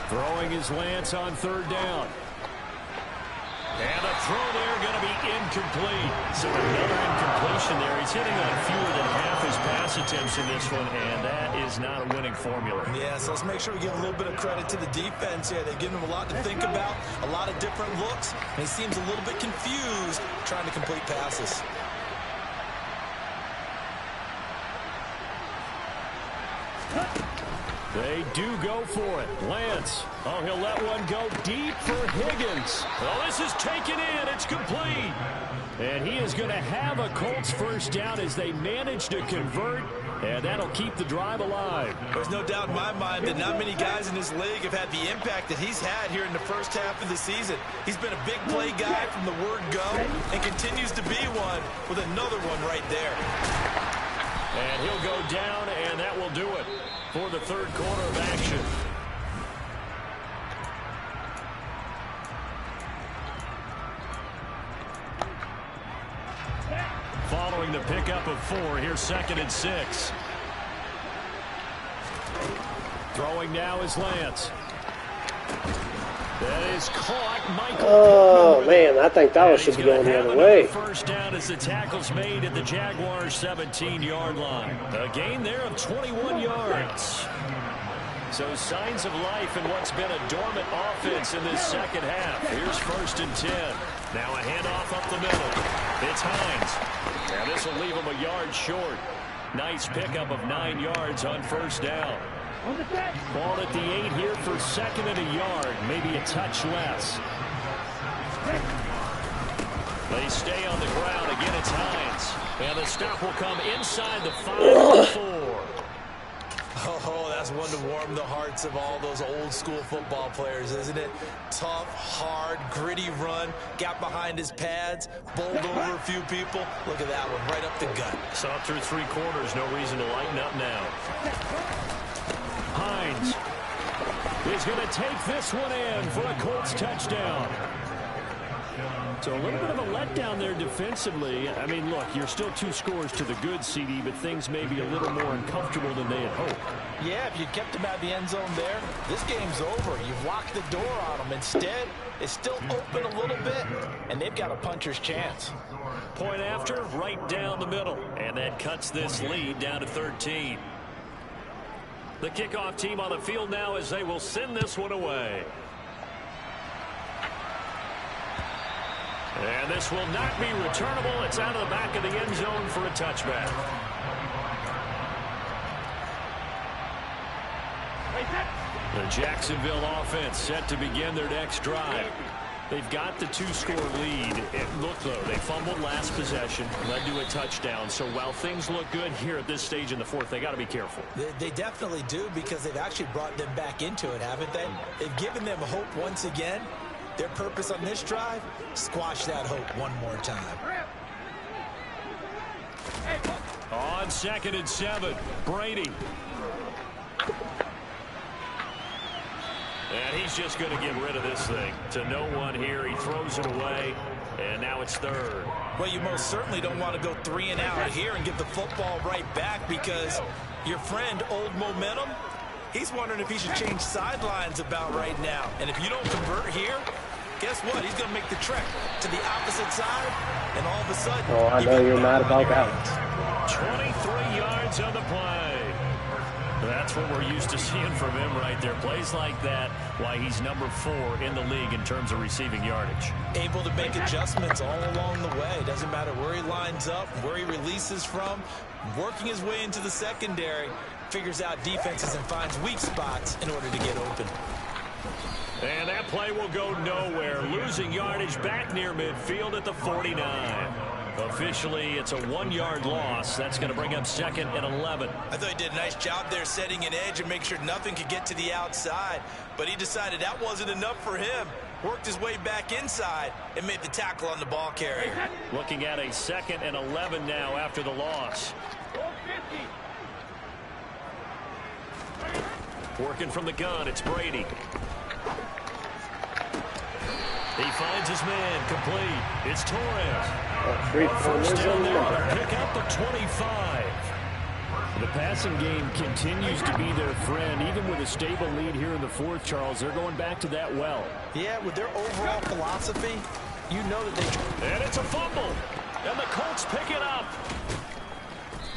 Throwing his Lance on third down. And a throw there going to be incomplete. So another incompletion there. He's hitting on fewer than half his pass attempts in this one, and that is not a winning formula. Yeah, so let's make sure we give a little bit of credit to the defense here. They've given him a lot to think about, a lot of different looks, and he seems a little bit confused trying to complete passes. They do go for it. Lance. Oh, he'll let one go deep for Higgins. Oh, this is taken in. It's complete. And he is going to have a Colts first down as they manage to convert, and that'll keep the drive alive. There's no doubt in my mind that not many guys in this league have had the impact that he's had here in the first half of the season. He's been a big play guy from the word go and continues to be one with another one right there. And he'll go down, and that will do it for the third quarter of action. Following the pickup of 4, here's 2nd and 6. Throwing now is Lance. That is caught. Michael. Oh, man, I think that should be going the other way. First down as the tackle's made at the Jaguars' 17-yard line. A gain there of 21 yards. So signs of life in what's been a dormant offense in this second half. Here's 1st and 10. Now a handoff up the middle. It's Hines. Now this will leave him a yard short. Nice pickup of 9 yards on first down. Ball at the 8 here for 2nd and a yard. Maybe a touch less. They stay on the ground. Again, it's Hines. And the stop will come inside the 5-4. Oh, that's one to warm the hearts of all those old school football players, isn't it? Tough, hard, gritty run. Got behind his pads, bowled over a few people. Look at that one, right up the gut. Saw through 3 quarters. No reason to lighten up now. Hines. is going to take this one in for a Colts touchdown. So a little bit of a letdown there defensively. I mean, look, you're still 2 scores to the good, CD, but things may be a little more uncomfortable than they had hoped. Yeah, if you kept him out of the end zone there, this game's over. You've locked the door on him. Instead, it's still open a little bit, and they've got a puncher's chance. Point after, right down the middle, and that cuts this lead down to 13. The kickoff team on the field now as they will send this one away. And this will not be returnable. It's out of the back of the end zone for a touchback. The Jacksonville offense set to begin their next drive. They've got the 2-score lead. Look, though, they fumbled last possession, led to a touchdown. So while things look good here at this stage in the fourth, they got to be careful. They definitely do, because they've actually brought them back into it, haven't they? They've given them hope once again. Their purpose on this drive, squash that hope one more time. On 2nd and 7, Brady. And he's just going to get rid of this thing. To no one here. He throws it away. And now it's 3rd. Well, you most certainly don't want to go 3 and out here and get the football right back, because your friend, Old Momentum, he's wondering if he should change sidelines about right now. And if you don't convert here, guess what? He's going to make the trek to the opposite side, and all of a sudden... Oh, I know you're mad about that. 23 yards on the play. That's what we're used to seeing from him right there. Plays like that, why he's number 4 in the league in terms of receiving yardage. Able to make adjustments all along the way. Doesn't matter where he lines up, where he releases from. Working his way into the secondary, figures out defenses and finds weak spots in order to get open. And that play will go nowhere. Losing yardage back near midfield at the 49. Officially, it's a 1-yard loss. That's going to bring up 2nd and 11. I thought he did a nice job there setting an edge and make sure nothing could get to the outside. But he decided that wasn't enough for him. Worked his way back inside and made the tackle on the ball carrier. Looking at a 2nd and 11 now after the loss. Working from the gun, it's Brady. He finds his man, complete. It's Torres. First down there on a pickup of 25. The passing game continues to be their friend. Even with a stable lead here in the fourth, Charles, they're going back to that well. Yeah, with their overall philosophy, you know that they... And it's a fumble. And the Colts pick it up.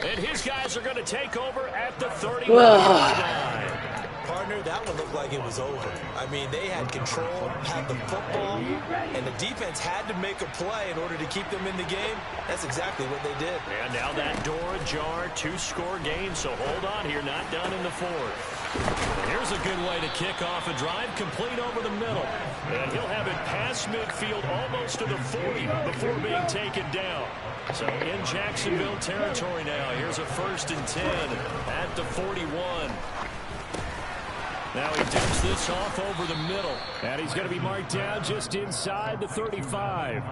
And his guys are going to take over at the 31. Partner, that one looked like it was over. I mean, they had control, had the football, and the defense had to make a play in order to keep them in the game. That's exactly what they did. And now that door ajar, 2-score game, so hold on here, not done in the fourth. Here's a good way to kick off a drive, complete over the middle. And he'll have it past midfield almost to the 40 before being taken down. So in Jacksonville territory now, here's a 1st and 10 at the 41. Now he dips this off over the middle. And he's going to be marked down just inside the 35.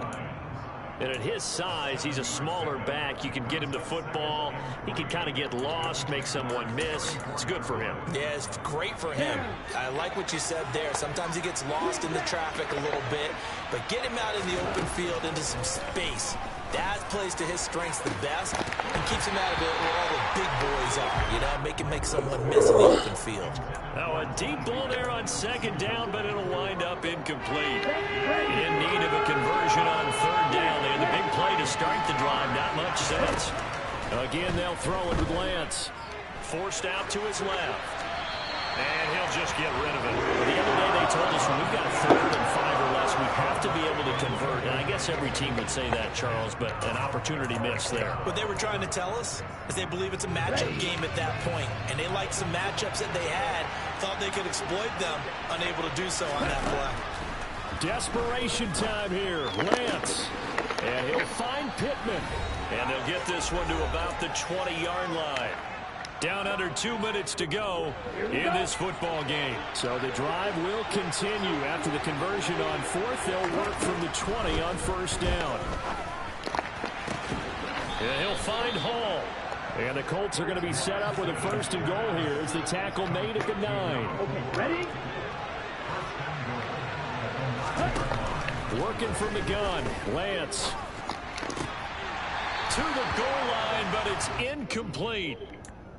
And at his size, he's a smaller back. You can get him to football. He can kind of get lost, make someone miss. It's good for him. Yeah, it's great for him. I like what you said there. Sometimes he gets lost in the traffic a little bit. But get him out in the open field into some space. That plays to his strengths the best and keeps him out of it where all the big boys are, you know, make someone miss in the open field. Now a deep ball there on 2nd down, but it'll wind up incomplete. In need of a conversion on 3rd down. They had the big play to start the drive, not much sense. Again, they'll throw it with Lance. Forced out to his left. And he'll just get rid of it. The other day they told us when we've got 3rd and 5 or less, we have to be able to convert. And I guess every team would say that, Charles, but an opportunity missed there. What they were trying to tell us is they believe it's a matchup game at that point. And they liked some matchups that they had, thought they could exploit them, unable to do so on that play. Desperation time here. Lance. And he'll find Pittman. And they'll get this one to about the 20-yard line. Down under 2 minutes to go in this football game. So the drive will continue. After the conversion on 4th, they'll work from the 20 on 1st down. And he'll find Hall. And the Colts are going to be set up with a 1st and goal here as the tackle made at the 9. Okay, ready? Working from the gun. Lance. To the goal line, but it's incomplete.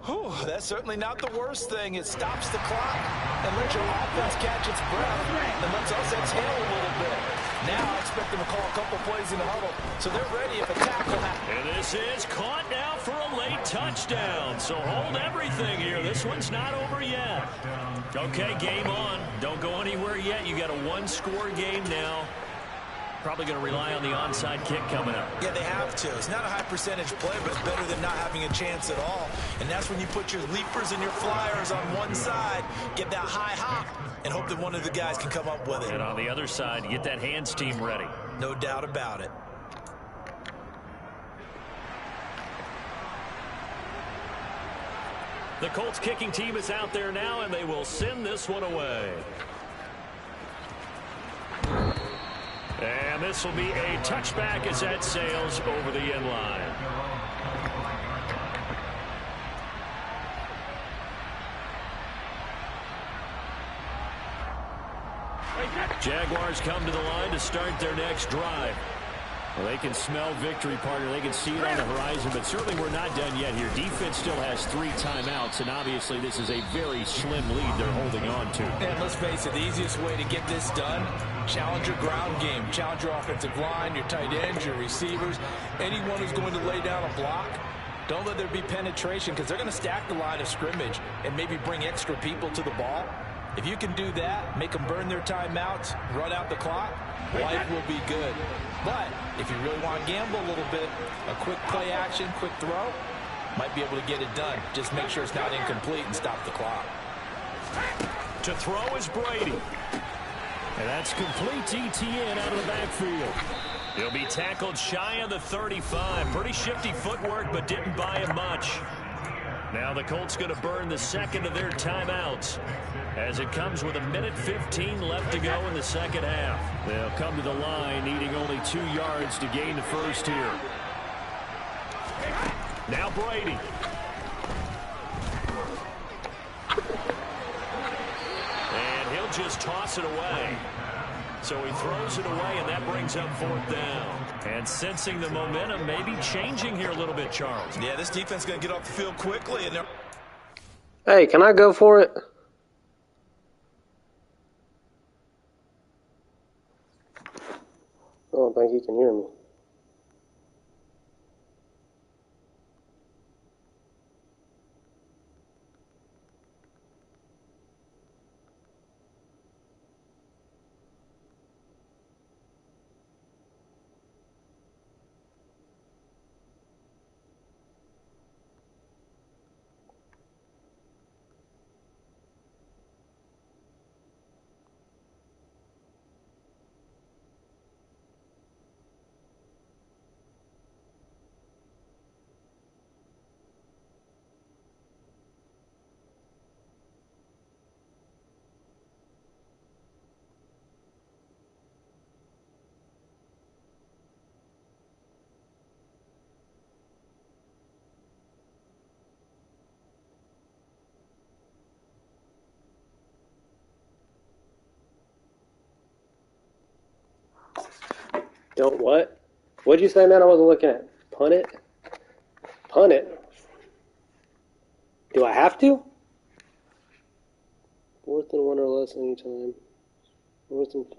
Whew, that's certainly not the worst thing. It stops the clock and lets your offense catch its breath and lets us exhale a little bit. Now I expect them to call a couple plays in the huddle, so they're ready if a tackle happens. And this is caught now for a late touchdown. So hold everything here. This one's not over yet. Okay, game on. Don't go anywhere yet. You got a one-score game now. Probably going to rely on the onside kick coming up. Yeah, they have to. It's not a high percentage play, but it's better than not having a chance at all. And that's when you put your leapers and your flyers on one side, get that high hop, and hope that one of the guys can come up with it. And on the other side, get that hands team ready. No doubt about it. The Colts kicking team is out there now, and they will send this one away. And this will be a touchback as that sails over the end line. Jaguars come to the line to start their next drive. Well, they can smell victory, partner. They can see it on the horizon, but certainly we're not done yet here. Defense still has 3 timeouts, and obviously this is a very slim lead they're holding on to. And let's face it, the easiest way to get this done, challenge your ground game. Challenge your offensive line, your tight ends, your receivers, anyone who's going to lay down a block. Don't let there be penetration because they're going to stack the line of scrimmage and maybe bring extra people to the ball. If you can do that, make them burn their timeouts, run out the clock, life will be good. But if you really want to gamble a little bit, a quick play action, quick throw, might be able to get it done. Just make sure it's not incomplete and stop the clock. To throw is Brady. And that's complete ETN out of the backfield. He'll be tackled shy of the 35. Pretty shifty footwork, but didn't buy him much. Now the Colts going to burn the second of their timeouts as it comes with 1:15 left to go in the second half. They'll come to the line needing only 2 yards to gain the first here. Now Brady. And he'll just toss it away. So he throws it away, and that brings up 4th down. And sensing the momentum maybe changing here a little bit, Charles. Yeah, this defense is going to get off the field quickly. And Hey, can I go for it? I don't think he can hear me. Don't what? What'd you say, man? I wasn't looking at. Punt it? Punt it? Do I have to? 4th and 1 or less anytime. 4th and 5.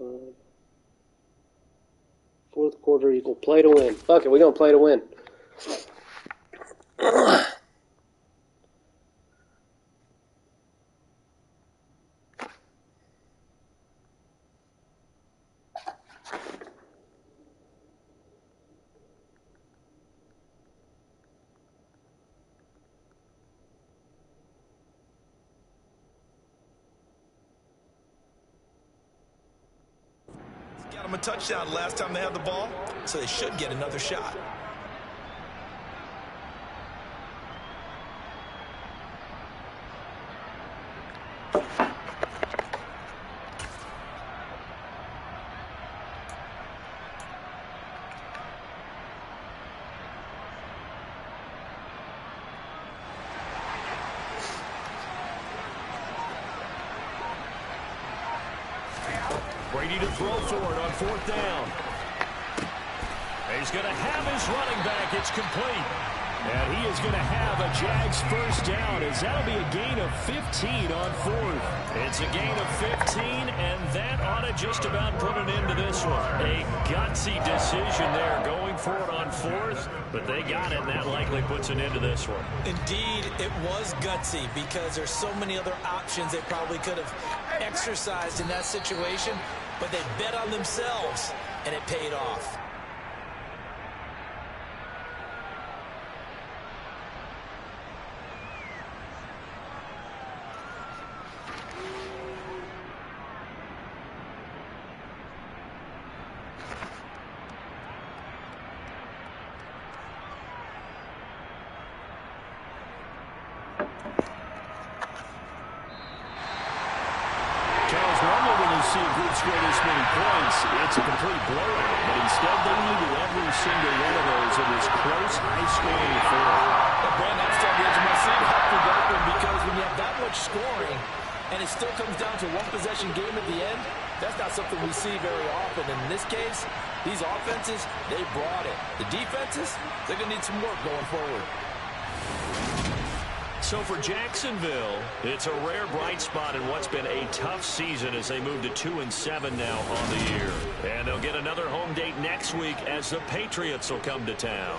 4th quarter equal play to win. Fuck it, we're going to play to win. got them a touchdown last time they had the ball, so they should get another shot. Brady to throw for it on 4th down. He's going to have his running back. It's complete. And he is going to have a Jags first down, as that'll be a gain of 15 on 4th. It's a gain of 15, and that ought to just about put an end to this one. A gutsy decision there, going for it on 4th, but they got it, and that likely puts an end to this one. Indeed, it was gutsy because there's so many other options they probably could have exercised in that situation, but they bet on themselves, and it paid off. See a group score this many points, it's a complete blowout. But instead, they needed every single one of those in this close, high-scoring affair. Well, Brandon, I'm still on the edge of my seat after that one, because when you have that much scoring and it still comes down to one possession game at the end, that's not something we see very often. And in this case, these offenses, they brought it. The defenses, they're going to need some work going forward. So for Jacksonville, it's a rare bright spot in what's been a tough season as they move to 2-7 now on the year. And they'll get another home date next week as the Patriots will come to town.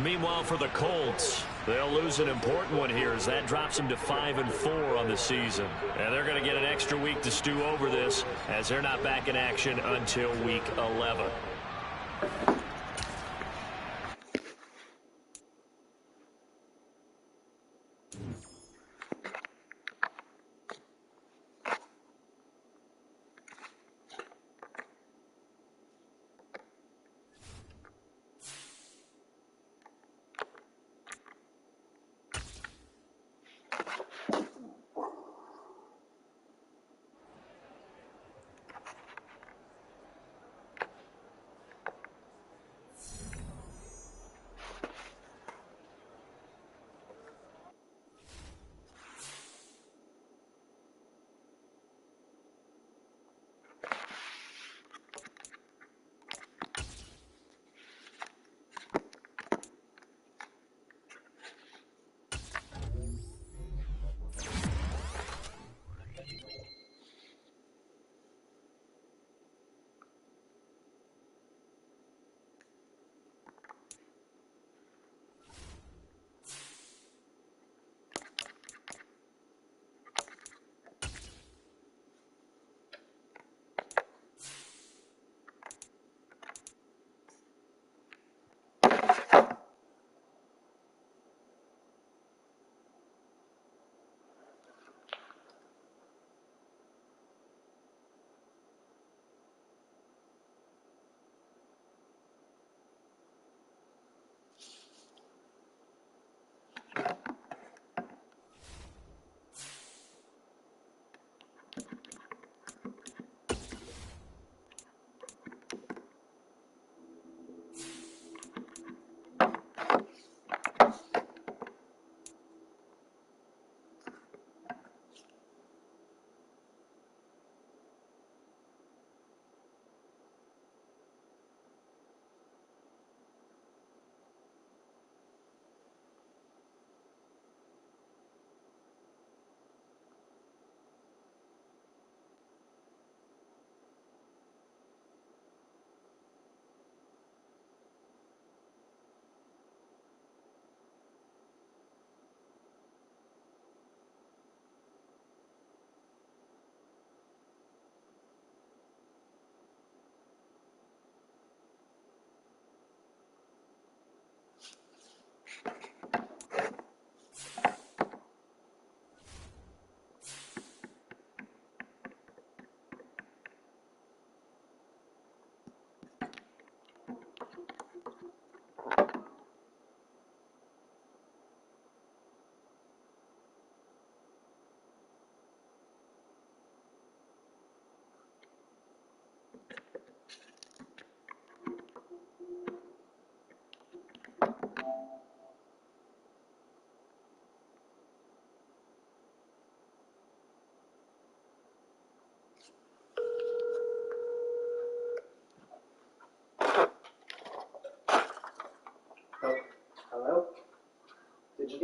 Meanwhile, for the Colts, they'll lose an important one here as that drops them to 5-4 on the season. And they're going to get an extra week to stew over this as they're not back in action until week 11.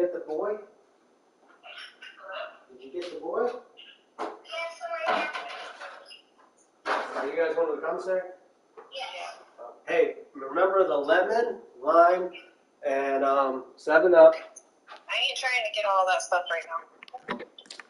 get the boy? Did you get the boy? Are you guys going to the commissary? Hey, remember the lemon, lime, and 7-Up. I ain't trying to get all that stuff right now.